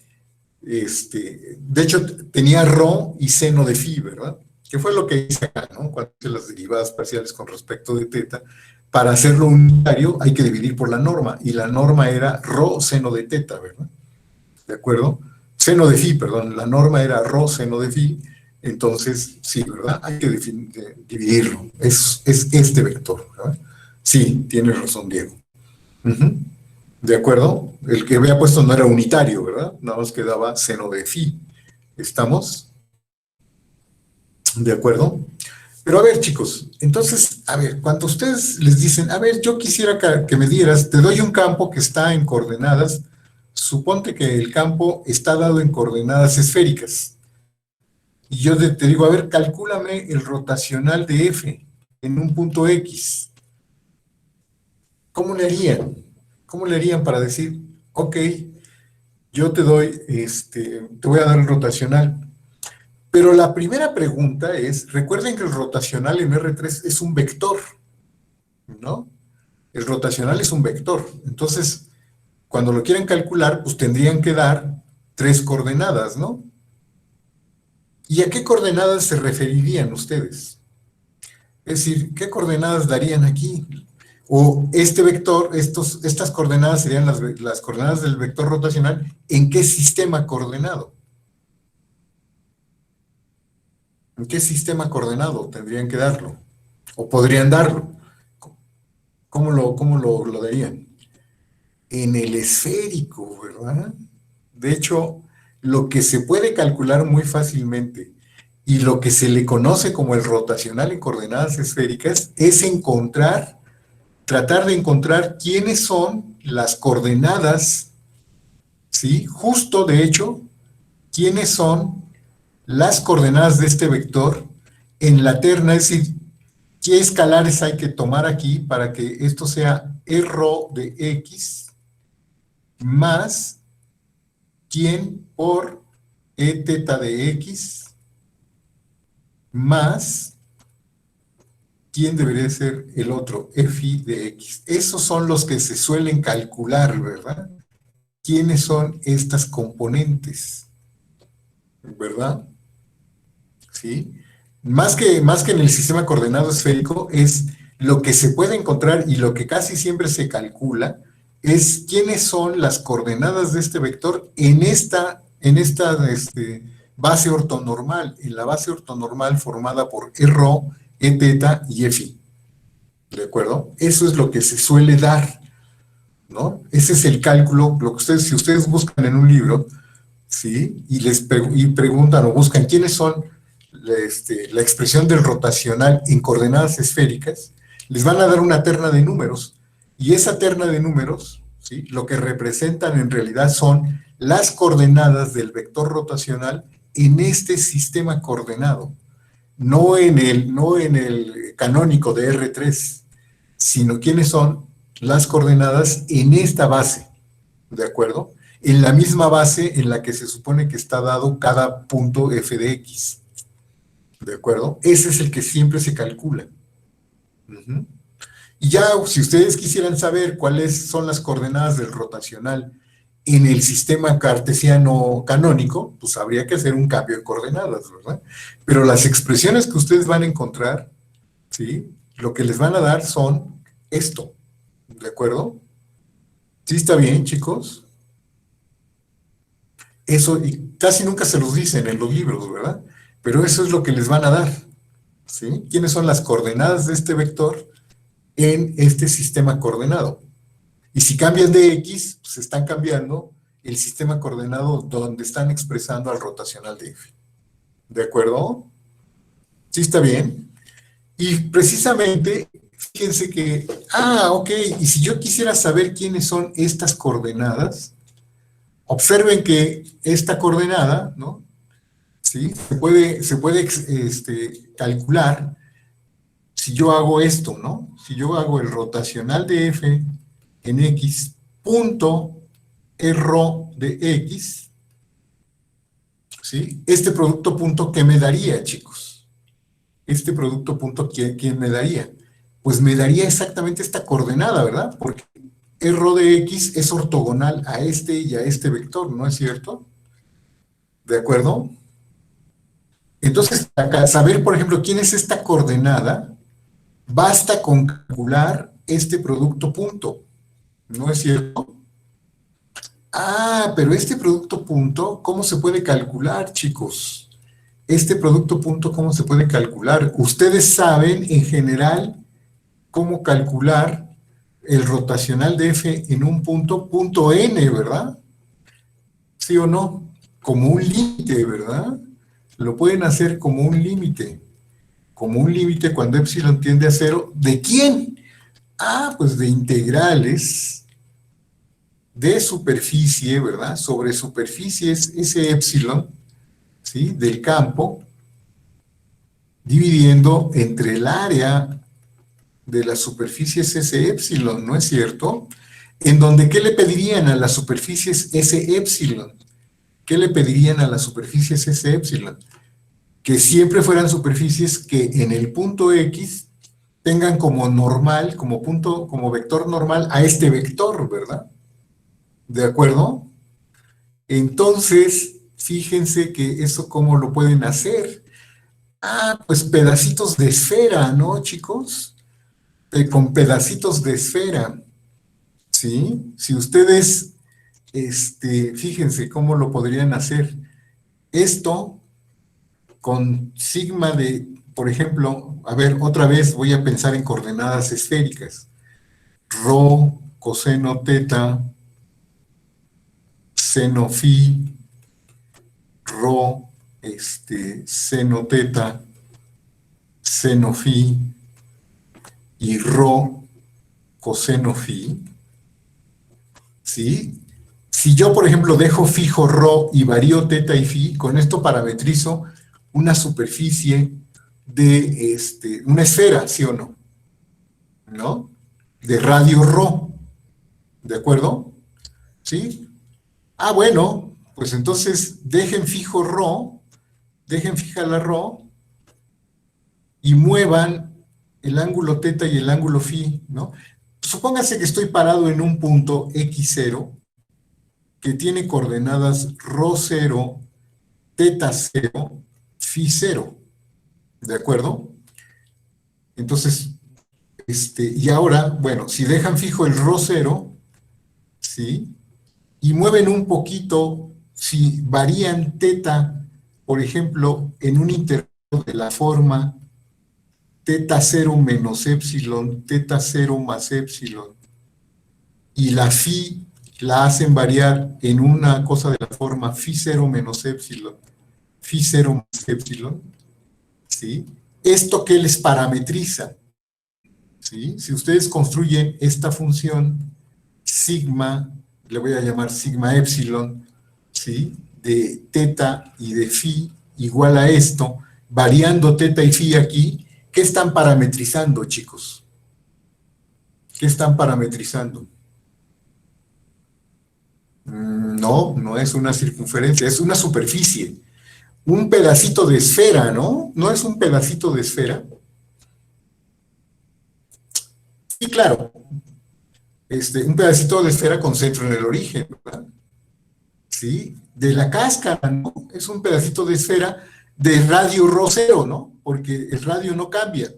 De hecho, tenía rho y seno de phi, ¿verdad? Que fue lo que hice acá, ¿no? Cuando hice las derivadas parciales con respecto de teta. Para hacerlo unitario hay que dividir por la norma, y la norma era rho seno de teta, ¿verdad? ¿De acuerdo? Seno de phi, perdón, la norma era rho seno de phi, entonces, sí, ¿verdad? Hay que dividirlo, es este vector, ¿verdad? Sí, tienes razón, Diego. Uh-huh. ¿De acuerdo? El que había puesto no era unitario, ¿verdad? Nada más quedaba seno de phi. ¿Estamos? ¿De acuerdo? Pero a ver, chicos, entonces, a ver, cuando ustedes les dicen, a ver, yo quisiera que me dieras, te doy un campo que está en coordenadas, suponte que el campo está dado en coordenadas esféricas. Y yo te digo, a ver, calcúlame el rotacional de F en un punto X. ¿Cómo le harían? ¿Cómo le harían para decir, ok, yo te doy, te voy a dar el rotacional? Pero la primera pregunta es, recuerden que el rotacional en R3 es un vector, ¿no? El rotacional es un vector. Entonces, cuando lo quieren calcular, pues tendrían que dar 3 coordenadas, ¿no? ¿Y a qué coordenadas se referirían ustedes? Es decir, ¿qué coordenadas darían aquí? O este vector, estas coordenadas serían las coordenadas del vector rotacional, ¿en qué sistema coordenado? ¿En qué sistema coordenado tendrían que darlo? ¿O podrían darlo? ¿Cómo lo darían? En el esférico, ¿verdad? De hecho, lo que se puede calcular muy fácilmente y lo que se le conoce como el rotacional en coordenadas esféricas es tratar de encontrar quiénes son las coordenadas, ¿sí? Justo, de hecho, quiénes son las coordenadas de este vector en la terna, es decir, qué escalares hay que tomar aquí para que esto sea rho de x más quién por e teta de x más quién debería ser el otro, fi de x. Esos son los que se suelen calcular, ¿verdad? ¿Quiénes son estas componentes? ¿Verdad? ¿Sí? Más que en el sistema coordenado esférico, es lo que se puede encontrar y lo que casi siempre se calcula, es quiénes son las coordenadas de este vector en esta base ortonormal, en la base ortonormal formada por rho, e teta y fi. ¿De acuerdo? Eso es lo que se suele dar, ¿no? Ese es el cálculo, lo que si ustedes buscan en un libro, ¿sí? Y preguntan o buscan quiénes son la expresión del rotacional en coordenadas esféricas, les van a dar una terna de números, y esa terna de números, ¿sí? Lo que representan en realidad son las coordenadas del vector rotacional en este sistema coordenado, no en el canónico de R3, sino quiénes son las coordenadas en esta base, ¿de acuerdo? En la misma base en la que se supone que está dado cada punto f de x, ¿de acuerdo? Ese es el que siempre se calcula. Uh-huh. Y ya, si ustedes quisieran saber cuáles son las coordenadas del rotacional en el sistema cartesiano canónico, pues habría que hacer un cambio de coordenadas, ¿verdad? Pero las expresiones que ustedes van a encontrar, ¿sí? Lo que les van a dar son esto, ¿de acuerdo? ¿Sí está bien, chicos? Eso, y casi nunca se los dicen en los libros, ¿verdad? Pero eso es lo que les van a dar, ¿sí? ¿Quiénes son las coordenadas de este vector en este sistema coordenado? Y si cambian de X, pues están cambiando el sistema coordenado donde están expresando al rotacional de F. ¿De acuerdo? ¿Sí está bien? Y precisamente, fíjense que, ok, y si yo quisiera saber quiénes son estas coordenadas, observen que esta coordenada, ¿no? ¿Sí? Se puede calcular si yo hago esto, ¿no? Si yo hago el rotacional de F en X punto R de X, ¿sí? Este producto punto, ¿qué me daría, chicos? Este producto punto, ¿quién me daría? Pues me daría exactamente esta coordenada, ¿verdad? Porque R de X es ortogonal a este y a este vector, ¿no es cierto? ¿De acuerdo? Entonces, para saber, por ejemplo, quién es esta coordenada, basta con calcular este producto punto, ¿no es cierto? Pero este producto punto, ¿cómo se puede calcular, chicos? Este producto punto, ¿cómo se puede calcular? Ustedes saben, en general, cómo calcular el rotacional de F en un punto N, ¿verdad? ¿Sí o no? Como un límite, ¿verdad? Lo pueden hacer como un límite. Como un límite cuando epsilon tiende a cero. ¿De quién? Pues de integrales de superficie, ¿verdad? Sobre superficie es ese epsilon, ¿sí? Del campo, dividiendo entre el área de la superficie es ese epsilon, ¿no es cierto? En donde, ¿qué le pedirían a las superficies ese epsilon? ¿Qué le pedirían a las superficies ese epsilon? Que siempre fueran superficies que en el punto X tengan como normal, como punto, como vector normal a este vector, ¿verdad? ¿De acuerdo? Entonces, fíjense que eso cómo lo pueden hacer. Pues pedacitos de esfera, ¿no, chicos? Con pedacitos de esfera, ¿sí? Si ustedes, fíjense cómo lo podrían hacer. Esto con sigma de, por ejemplo, a ver, otra vez voy a pensar en coordenadas esféricas. Rho, coseno teta, seno phi, rho, seno teta, seno phi y rho, coseno phi, ¿sí? Si yo, por ejemplo, dejo fijo rho y varío teta y phi, con esto parametrizo una superficie de una esfera, ¿sí o no? ¿No? De radio rho, ¿de acuerdo? ¿Sí? Bueno, pues entonces dejen fijo rho, dejen fija la rho y muevan el ángulo teta y el ángulo phi, ¿no? Supóngase que estoy parado en un punto x0 que tiene coordenadas rho 0, teta 0, phi 0, ¿de acuerdo? Entonces, y ahora, bueno, si dejan fijo el rho 0, ¿sí? Y mueven un poquito, si varían teta, por ejemplo, en un intervalo de la forma teta 0 menos epsilon, teta 0 más epsilon, y la phi la hacen variar en una cosa de la forma phi 0 menos epsilon, phi 0 más epsilon, ¿sí? ¿Esto qué les parametriza? ¿Sí? Si ustedes construyen esta función, sigma, le voy a llamar sigma epsilon, ¿sí? De teta y de phi igual a esto, variando teta y phi aquí, ¿qué están parametrizando, chicos? ¿Qué están parametrizando? No, no es una circunferencia, es una superficie. Un pedacito de esfera, ¿no? ¿No es un pedacito de esfera? Sí, claro. Un pedacito de esfera con centro en el origen, ¿verdad? ¿Sí? De la cáscara, ¿no? Es un pedacito de esfera de radio rho cero, ¿no? Porque el radio no cambia,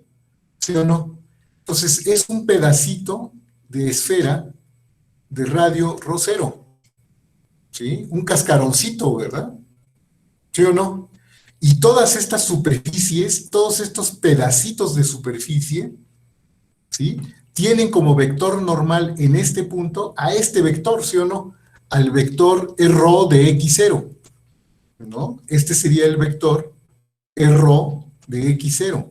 ¿sí o no? Entonces, es un pedacito de esfera de radio rho cero, ¿sí? Un cascaroncito, ¿verdad? ¿Sí o no? Y todas estas superficies, todos estos pedacitos de superficie, ¿sí? Tienen como vector normal en este punto a este vector, ¿sí o no? al vector rho de x0, ¿no? Este sería el vector rho de x0,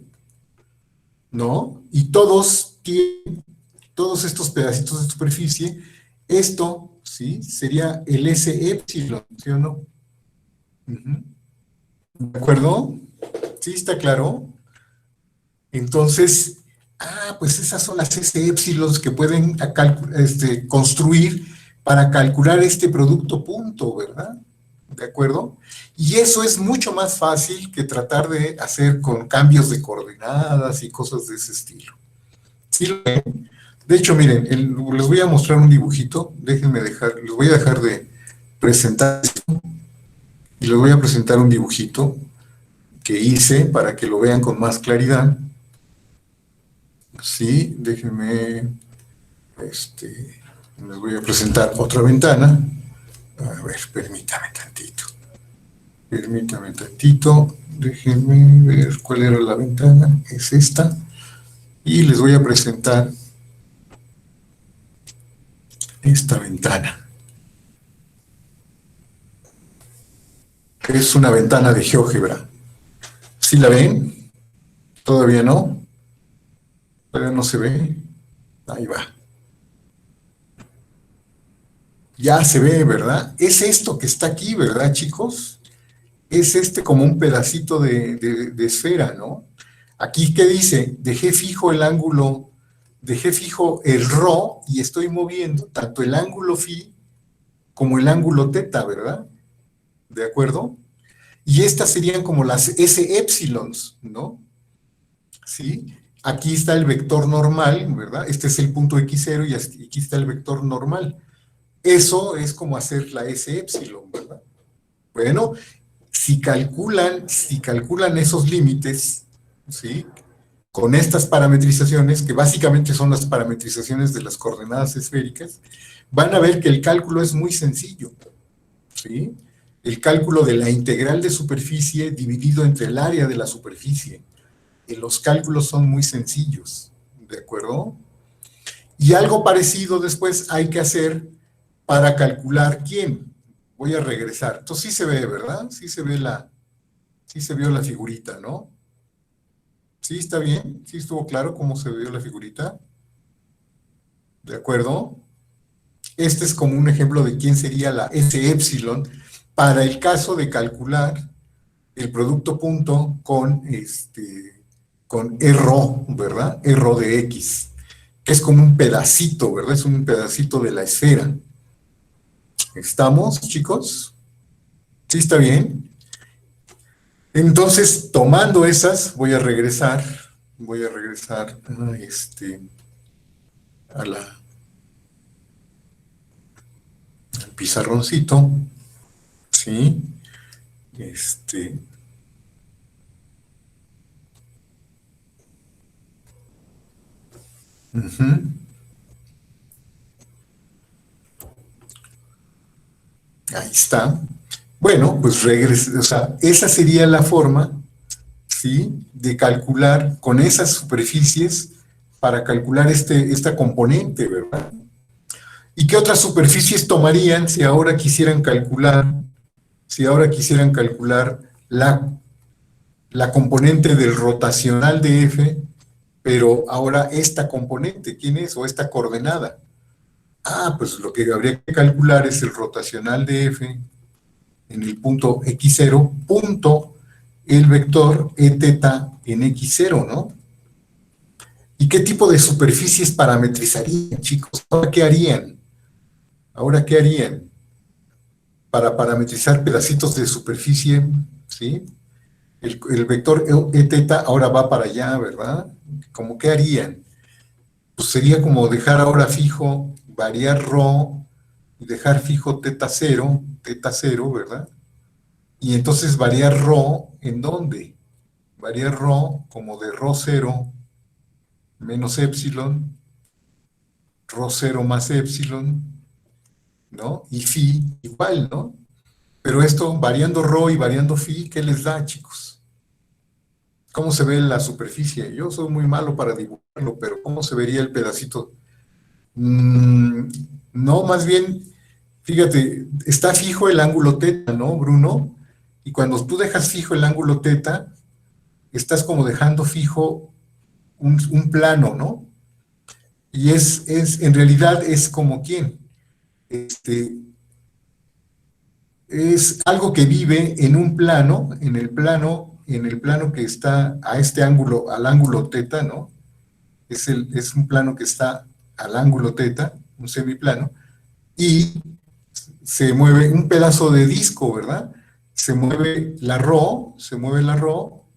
¿no? Y todos estos pedacitos de superficie, esto, ¿sí? Sería el S epsilon, ¿sí o no? Ujú. ¿De acuerdo? ¿Sí está claro? Entonces, pues esas son las S épsilons que pueden construir para calcular este producto punto, ¿verdad? ¿De acuerdo? Y eso es mucho más fácil que tratar de hacer con cambios de coordenadas y cosas de ese estilo. ¿Sí lo ven? De hecho, miren, les voy a mostrar un dibujito. Déjenme les voy a dejar de presentar esto y les voy a presentar un dibujito que hice para que lo vean con más claridad. Sí, déjenme, les voy a presentar otra ventana. A ver, permítame tantito, déjenme ver cuál era la ventana, es esta, y les voy a presentar esta ventana. Es una ventana de GeoGebra. ¿Sí la ven? ¿Todavía no? ¿Todavía no se ve? Ahí va. Ya se ve, ¿verdad? Es esto que está aquí, ¿verdad, chicos? Es como un pedacito de esfera, ¿no? Aquí, ¿qué dice? Dejé fijo el ρ y estoy moviendo tanto el ángulo phi como el ángulo teta, ¿verdad? ¿De acuerdo? Y estas serían como las S épsilons, ¿no? ¿Sí? Aquí está el vector normal, ¿verdad? Este es el punto x0 y aquí está el vector normal. Eso es como hacer la S épsilon, ¿verdad? Bueno, si calculan esos límites, ¿sí? Con estas parametrizaciones, que básicamente son las parametrizaciones de las coordenadas esféricas, van a ver que el cálculo es muy sencillo, ¿sí? El cálculo de la integral de superficie dividido entre el área de la superficie. Los cálculos son muy sencillos, ¿de acuerdo? Y algo parecido después hay que hacer para calcular quién. Voy a regresar. Entonces sí se ve, ¿verdad? Sí se vio la figurita, ¿no? ¿Sí está bien? ¿Sí estuvo claro cómo se vio la figurita? ¿De acuerdo? Este es como un ejemplo de quién sería la S epsilon para el caso de calcular el producto punto con rho, ¿verdad? Rho de X, que es como un pedacito, ¿verdad? Es un pedacito de la esfera. ¿Estamos, chicos? ¿Sí está bien? Entonces, tomando esas, voy a regresar al pizarroncito, ¿sí? Ujú. Ahí está. Bueno, pues o sea, esa sería la forma, ¿sí? De calcular con esas superficies para calcular esta componente, ¿verdad? ¿Y qué otras superficies tomarían si ahora quisieran calcular la componente del rotacional de F, pero ahora esta componente, ¿quién es? O esta coordenada. Pues lo que habría que calcular es el rotacional de F en el punto x0, punto el vector e teta en x0, ¿no? ¿Y qué tipo de superficies parametrizarían, chicos? Ahora qué harían? Para parametrizar pedacitos de superficie, ¿sí? El vector e teta ahora va para allá, ¿verdad? ¿Cómo qué harían? Pues sería como dejar ahora fijo, variar rho, y dejar fijo teta cero, ¿verdad? Y entonces variar rho, ¿en dónde? Variar rho como de rho cero menos épsilon, rho cero más épsilon, ¿no? Y phi igual, ¿no? Pero esto, variando rho y variando phi, ¿qué les da, chicos? ¿Cómo se ve la superficie? Yo soy muy malo para dibujarlo, pero ¿cómo se vería el pedacito? No, más bien, Fíjate, está fijo el ángulo teta, ¿no, Bruno? Y cuando tú dejas fijo el ángulo teta, estás como dejando fijo un plano, ¿no? Y en realidad es como quién. Es algo que vive en un plano, en el plano que está a este ángulo, al ángulo teta, ¿no? Es un plano que está al ángulo teta, un semiplano, y se mueve un pedazo de disco, ¿verdad? Se mueve la ρ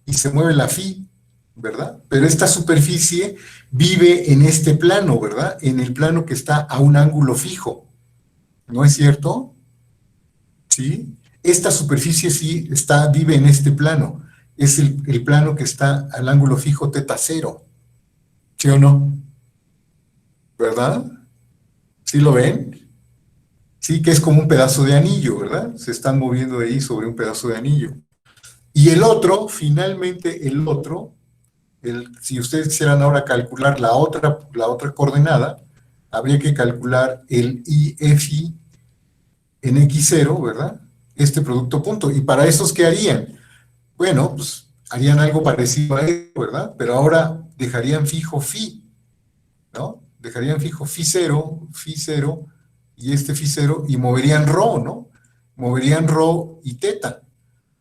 y se mueve la φ, ¿verdad? Pero esta superficie vive en este plano, ¿verdad? En el plano que está a un ángulo fijo, ¿no es cierto? ¿Sí? Esta superficie sí vive en este plano, es el plano que está al ángulo fijo teta cero, ¿sí o no? ¿Verdad? ¿Sí lo ven? Sí, que es como un pedazo de anillo, ¿verdad? Se están moviendo ahí sobre un pedazo de anillo. Y el otro, finalmente el otro, si ustedes quisieran ahora calcular la otra coordenada, habría que calcular el IFI en X0, ¿verdad? Este producto punto. ¿Y para esos qué harían? Bueno, pues harían algo parecido a eso, ¿verdad? Pero ahora dejarían fijo phi, ¿no? Dejarían fijo phi cero y este phi cero y moverían rho, ¿no? Moverían rho y teta,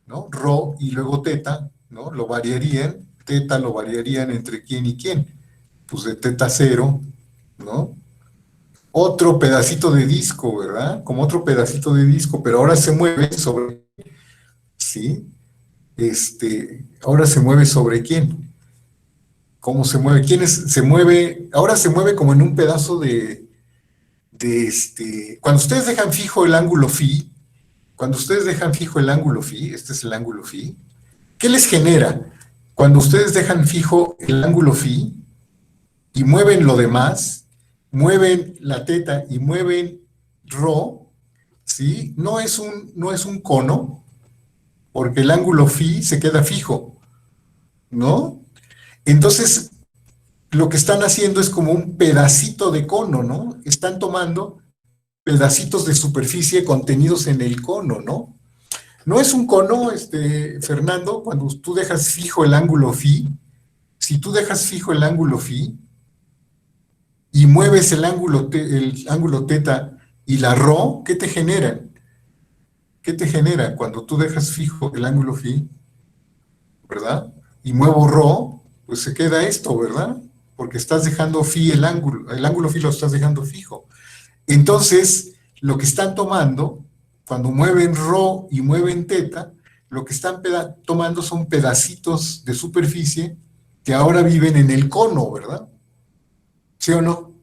¿no? Rho y luego teta, ¿no? Lo variarían, teta lo variarían entre quién y quién. Pues de teta cero, ¿no? Otro pedacito de disco, ¿verdad? Como otro pedacito de disco, pero ahora se mueve sobre, ¿sí? Ahora se mueve sobre quién. ¿Cómo se mueve? Se mueve? Ahora se mueve como en un pedazo cuando ustedes dejan fijo el ángulo phi, cuando ustedes dejan fijo el ángulo phi, este es el ángulo phi, ¿qué les genera? Cuando ustedes dejan fijo el ángulo phi y mueven lo demás, mueven la teta y mueven rho, ¿sí? No es un cono, porque el ángulo phi se queda fijo, ¿no? Entonces, lo que están haciendo es como un pedacito de cono, ¿no? Están tomando pedacitos de superficie contenidos en el cono, ¿no? No es un cono, Fernando, cuando tú dejas fijo el ángulo phi, si tú dejas fijo el ángulo phi y mueves el ángulo teta y la rho, ¿qué te generan? ¿Qué te genera cuando tú dejas fijo el ángulo phi, ¿verdad? Y muevo rho, pues se queda esto, ¿verdad? Porque estás dejando phi el ángulo phi lo estás dejando fijo. Entonces, lo que están tomando, cuando mueven rho y mueven teta, lo que están tomando son pedacitos de superficie que ahora viven en el cono, ¿verdad? ¿Sí o no?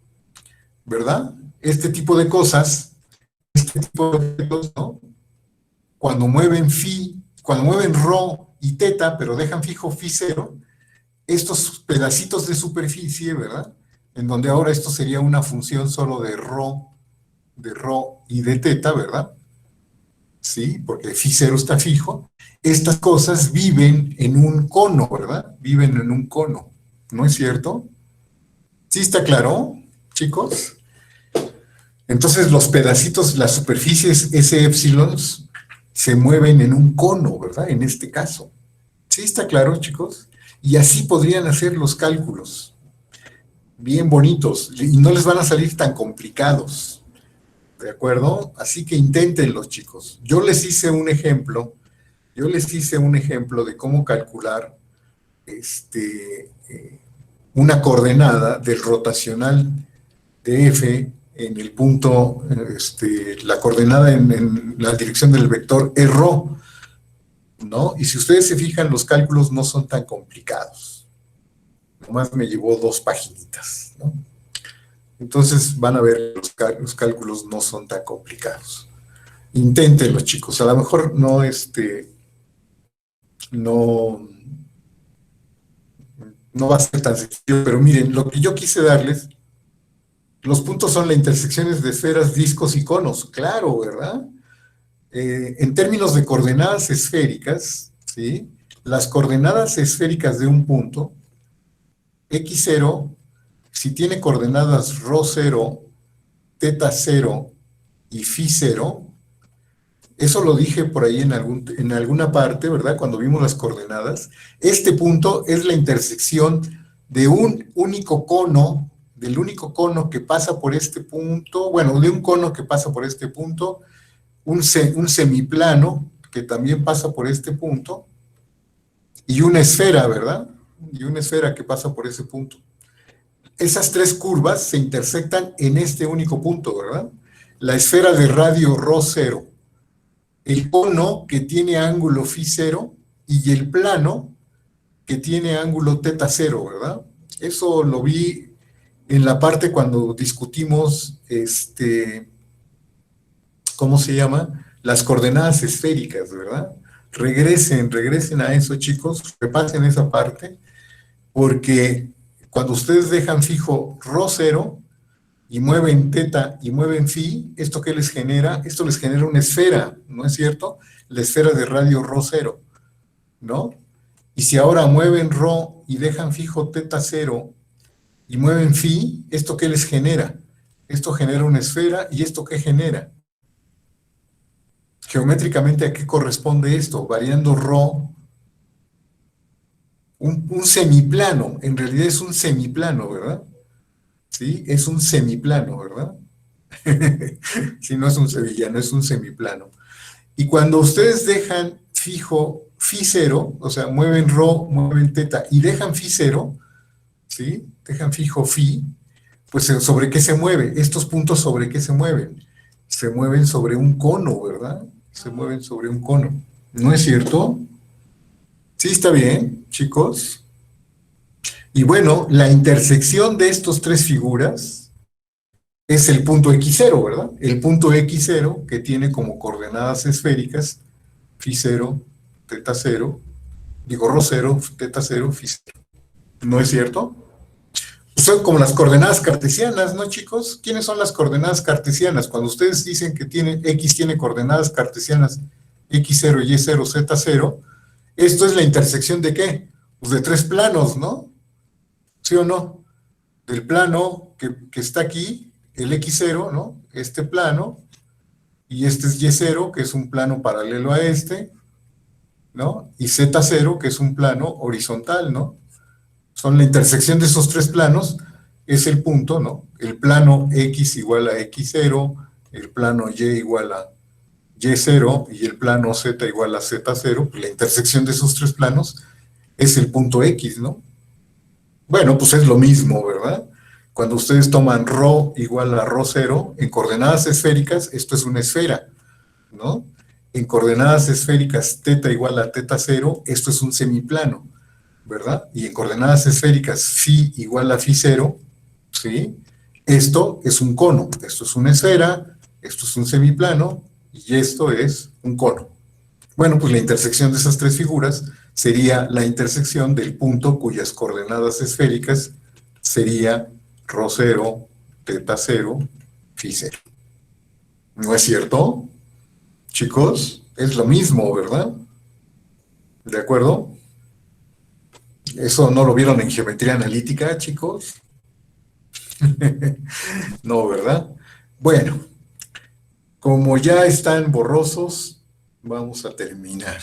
¿Verdad? Este tipo de cosas, este tipo de objetos, ¿no? Cuando mueven rho y teta, pero dejan fijo phi cero, estos pedacitos de superficie, ¿verdad? En donde ahora esto sería una función solo de rho y de teta, ¿verdad? Sí, porque phi cero está fijo. Estas cosas viven en un cono, ¿verdad? Viven en un cono, ¿no es cierto? ¿Sí está claro, chicos? Entonces los pedacitos, las superficies S épsilons se mueven en un cono, ¿verdad? En este caso. ¿Sí está claro, chicos? Y así podrían hacer los cálculos, bien bonitos, y no les van a salir tan complicados, ¿de acuerdo? Así que inténtenlos, chicos. Yo les hice un ejemplo de cómo calcular una coordenada del rotacional de F en el punto, la coordenada en la dirección del vector E rho, ¿no? Y si ustedes se fijan, los cálculos no son tan complicados. Nomás me llevó 2 paginitas, ¿no? Entonces van a ver, los cálculos no son tan complicados. Inténtenlo, chicos. A lo mejor no, no va a ser tan sencillo, pero miren, lo que yo quise darles, los puntos son las intersecciones de esferas, discos y conos, claro, ¿verdad? En términos de coordenadas esféricas, ¿sí? Las coordenadas esféricas de un punto, x0, si tiene coordenadas rho 0, teta 0 y phi 0, eso lo dije por ahí en alguna parte, ¿verdad? Cuando vimos las coordenadas. Este punto es la intersección de un único cono, del único cono que pasa por este punto, bueno, de un cono que pasa por este punto, un semiplano que también pasa por este punto, y una esfera, ¿verdad? Y una esfera que pasa por ese punto. Esas tres curvas se intersectan en este único punto, ¿verdad? La esfera de radio ρ0, el cono que tiene ángulo φ 0 y el plano que tiene ángulo θ 0, ¿verdad? Eso lo vi en la parte cuando discutimos, ¿cómo se llama? Las coordenadas esféricas, ¿verdad? Regresen a eso, chicos, repasen esa parte, porque cuando ustedes dejan fijo ρ0 y mueven θ y mueven phi, ¿esto qué les genera? Esto les genera una esfera, ¿no es cierto? La esfera de radio ρ0, ¿no? Y si ahora mueven ρ y dejan fijo θ 0 y mueven phi, ¿esto qué les genera? Esto genera una esfera, ¿y esto qué genera? Geométricamente, ¿a qué corresponde esto? Variando ρ, un semiplano, en realidad es un semiplano, ¿verdad? ¿Sí? Es un semiplano, ¿verdad? Si no es un sevillano, es un semiplano. Y cuando ustedes dejan fijo phi 0, o sea, mueven ρ, mueven θ y dejan phi 0, ¿sí? Dejan fijo phi, pues ¿sobre qué se mueve? Estos puntos, ¿sobre qué se mueven? Se mueven sobre un cono, ¿verdad? Se mueven sobre un cono. ¿No es cierto? Sí, está bien, chicos. Y bueno, la intersección de estas tres figuras es el punto X0, ¿verdad? El punto X0 que tiene como coordenadas esféricas phi 0, θ 0, digo ρ 0, θ 0, phi 0. ¿No es cierto? Son como las coordenadas cartesianas, ¿no, chicos? ¿Quiénes son las coordenadas cartesianas? Cuando ustedes dicen que X tiene coordenadas cartesianas X0, Y0, Z0, esto es la intersección ¿de qué? Pues de tres planos, ¿no? ¿Sí o no? Del plano que está aquí, el X0, ¿no? Este plano, y este es Y0, que es un plano paralelo a este, ¿no? Y Z0, que es un plano horizontal, ¿no? Son la intersección de esos tres planos, es el punto, ¿no? El plano X igual a X0, el plano Y igual a Y0 y el plano Z igual a Z0, pues la intersección de esos tres planos es el punto X, ¿no? Bueno, pues es lo mismo, ¿verdad? Cuando ustedes toman ρ igual a ρ0, en coordenadas esféricas, esto es una esfera, ¿no? En coordenadas esféricas θ igual a θ0, esto es un semiplano, ¿verdad? Y en coordenadas esféricas phi igual a phi 0, ¿sí? Esto es un cono, esto es una esfera, esto es un semiplano, y esto es un cono. Bueno, pues la intersección de esas tres figuras sería la intersección del punto cuyas coordenadas esféricas sería ρ0, θ0, phi 0. ¿No es cierto? Chicos, es lo mismo, ¿verdad? ¿De acuerdo? ¿Eso no lo vieron en geometría analítica, chicos? No, ¿verdad? Bueno, como ya están borrosos, vamos a terminar.